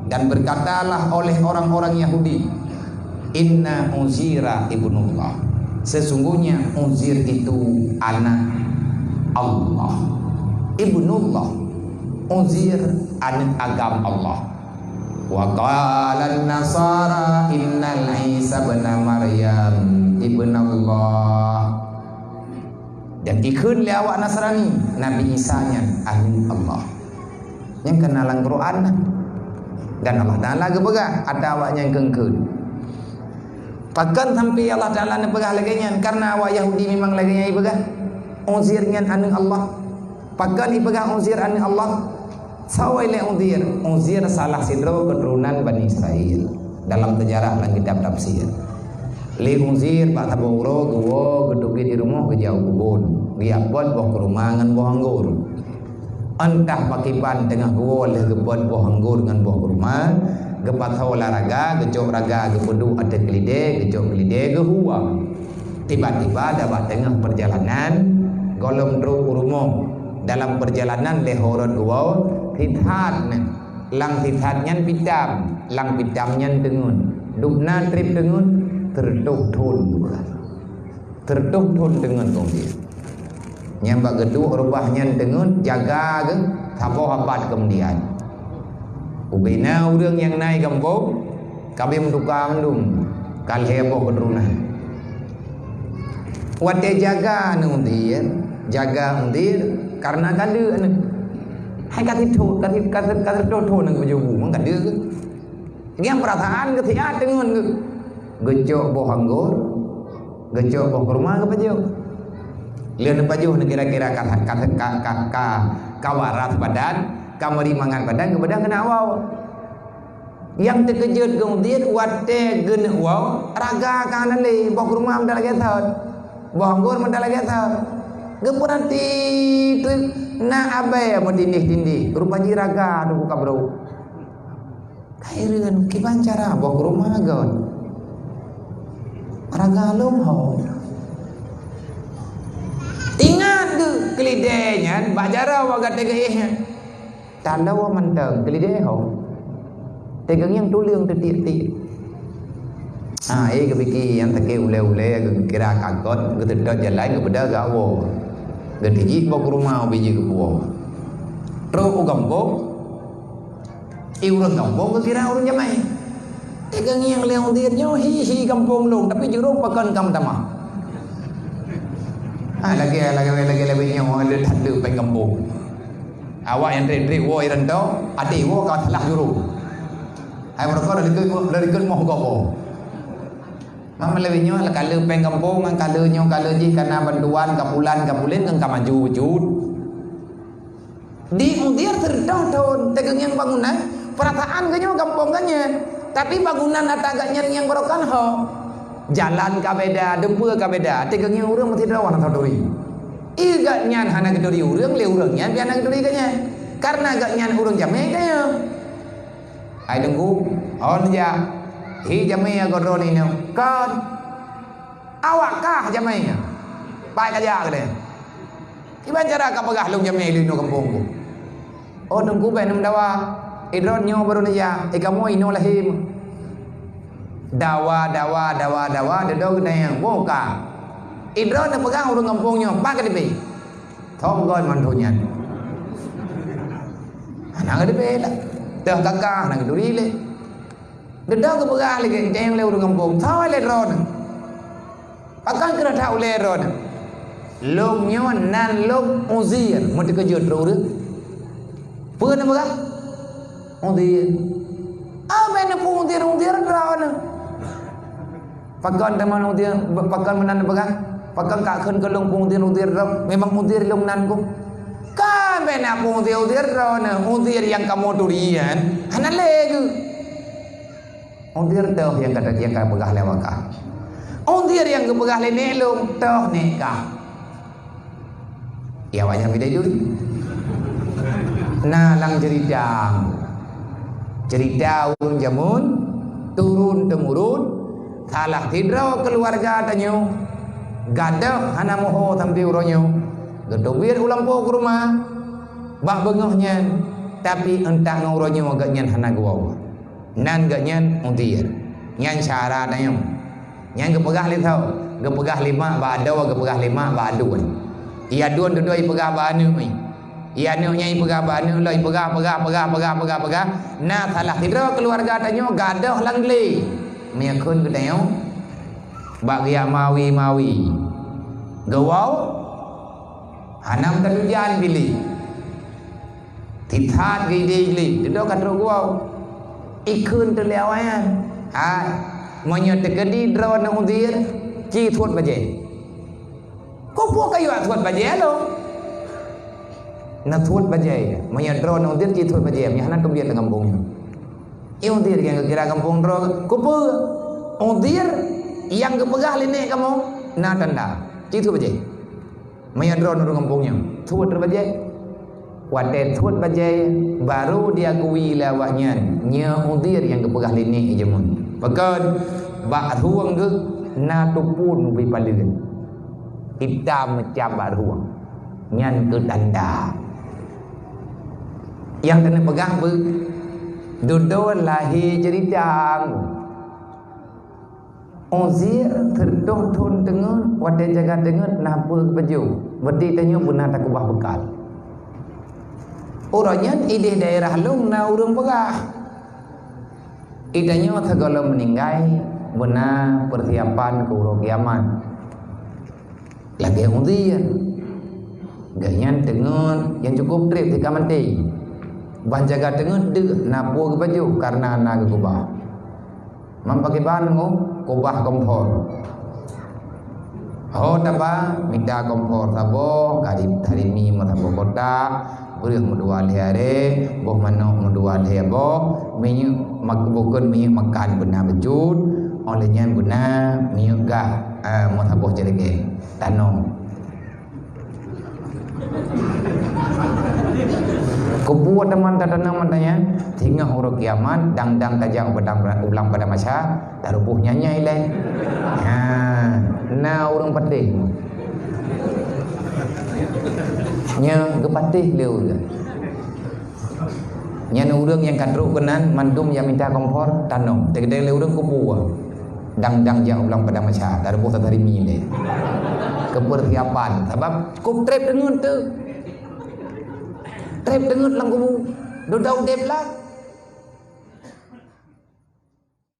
dan berkatalah oleh orang-orang Yahudi inna Uzira ibnullah. Sesungguhnya Uzair itu anak Allah. Ibnullah. Uzair anak agam Allah. Wa qala an-nasara innal Isa ibn Maryam ibnullah. Dan ikun le awak Nasrani Nabi Isa nya anak Allah. Yang kenalan Quran dan Allah Taala gebega ada awaknya yang kengkeun. Pakan sampai Allah Ta'ala ni pegah lagi nyan karena awak Yahudi memang lagi nyan pegah Uzair nyan anak Allah. Pakan ni pegah Uzair anak Allah. Sawai le Uzir salah sidro keturunan Bani Israel dalam sejarah dan kitab tafsir. Le Uzir pak taboro gowo gedugi di rumah ke jauh kebun. Giapot boh ke rumah ngan boh anggur. Entah pakipan tengah gowo le gebot boh anggur ngan boh ke rumah. Gepat olahraga, gejok raga, gepedu ada kelide, gejok kelide, gehuang. Tiba-tiba dapat tengah perjalanan, golong truk rumah dalam perjalanan lehorot wow, tithat lang tithatnya pitam, lang pitamnya dengun, dukna trip dengun, tertuk thun dengun kongsi. Nyambak geduk rubahnya dengun, jaga ke, sapo habat kemudian. Ubina urang yang naik kampung kami menduka mendung kalhebo keturunan wate jaga nundir jaga undir karena kade hai kate to nang bejubu mang kade ngiam perasaan ke tia dengan gejok boh anggur gejok boh rumah ke baju lian baju kira-kira kawarat badan kamari mangan padang ke padang kena wow yang terkejut kemudian wate gen wow raga kanan le bok rumah mendala getot bonggur mendala getot gepuranti tu na abe mo tindih rupa jiraga tu buka bro kaireun kiban cara bok rumah gon raga lom ho ingat tu kelidenya bajara wagat tegeh tanda wa manteng kelide ho tegang yang tuliang tetik kebiki yang take ule kira kagot gededot jalan kepada gawo gediji bok rumah biji kebuo tro gampong iurang gampong kira urang jamai tegang yang leong dirnyo hi kampung long tapi jero pakan kam tama lagi nyawa le thadu pe kampung awak yang red wo irando ati wo ka telah juru ai mereka dari kun moh gopo mama lebih nyawa kalau peng kampung ngan kalau ji karena bantuan kapulan kan kamaju wujud di undir terdown tegang yang bangunan perataan ganyo kampung ganya tapi bangunan ataganya yang berokan ho jalan kabeda dempur kabeda tegang yang urang mesti rawan atau dori iga nyan hana gedori urang le urangnya piana gedori kanya karena gak nyan urang jame kaya ai dengku on ja hi jame godron ini kan awak kah jame pai kaja gede iban cara ka pegah lung jame lino kampung ku oh dengku be nem dawa idron nyo baru ya kamu ino lahim dawa dedog nang boka idron na pegang urang kampungnya pak kadibe thom gon mantunya nang kadibe la teh kakak nang duri le dedog pegang le jeng le urang kampung thaw le ron pakan kena thau le ron lom nyo nan lom uzir mesti kejut ro pun na pegang uzir apa na pun uzir ron pakan teman uzir pakan menan pegang pakan kak khun ke long pung udir memang udir long nan ku kan bena pung udir ron udir yang kamu durian hana legu udir toh yang kata yang ka pegah lewaka udir yang ke pegah le nelung toh nekah ya wanya bida dulu nalang cerita urun jamun turun temurun salah tidro keluarga tanyo gadah hana moho tampi uronyo gedobir ulang po ke rumah bak bengohnya tapi entah nguronyo agak nyan hana gua nan gak nyan untir nyan cara tanyo nyan gepegah li tau gepegah lima ba adaw gepegah lima ba aduan iya duan dudoi pegah ba anu iya anu nyai pegah ba anu loi pegah nah salah tidro keluarga tanyo gadah langli miyakun gedayo bak ya mawi gawau hanam kalujan pilih tithat gede pilih itu kadro gawau ikun terlewayan monyet tegedi drawan udir ci thuat baje ko po kayo thuat baje lo na thuat bajai maya dro na undir ki thuat bajai mi hanan kemudian kampung e undir yang kira kampung dro kupu undir yang kepegah lene kamu na tanda ki thuat bajai maya dro na kampungnya thuat bajai Wadah thuat bajai baru dia kui lawaknya nya undir yang kepegah lene jemun pakan bak ruang ke na tupun bi palin hitam macam bak ruang nyan ke tanda yang kena pegang ber duduk lahir cerita Ozir terdoh thun tengah wadah jaga tengah napa baju bedi tanya punah tak kubah bekal orangnya ide daerah lung na urang pegah idanya segala meninggal benar persiapan ke urang kiamat lagi Ozir ganyan tengah yang cukup trip di kamanti banjaga tengah dek napu ke baju karena anak kubah mampaki ban ngo kubah kompor ho tapa minta kompor sabo karib tarimi matabo kota beri mudua lehare boh manok mudua lehabo minyak makbukun minyak makan benar bejut olehnya benar minyak gah matabo cerege tanong Kubuat teman tatanam matanya tinggal huruf kiamat dang tajang ulang pada masa tarubuh nyanyi ilai na orang patih nya kepatih leu nya orang yang kadru kenan mandum yang minta kompor tanong tegede leu orang kubuat dang jang ulang pada masa tarubuh tatarimi ilai kepersiapan sebab kup trip dengan tu trip dengan lang kubu dodau dep lah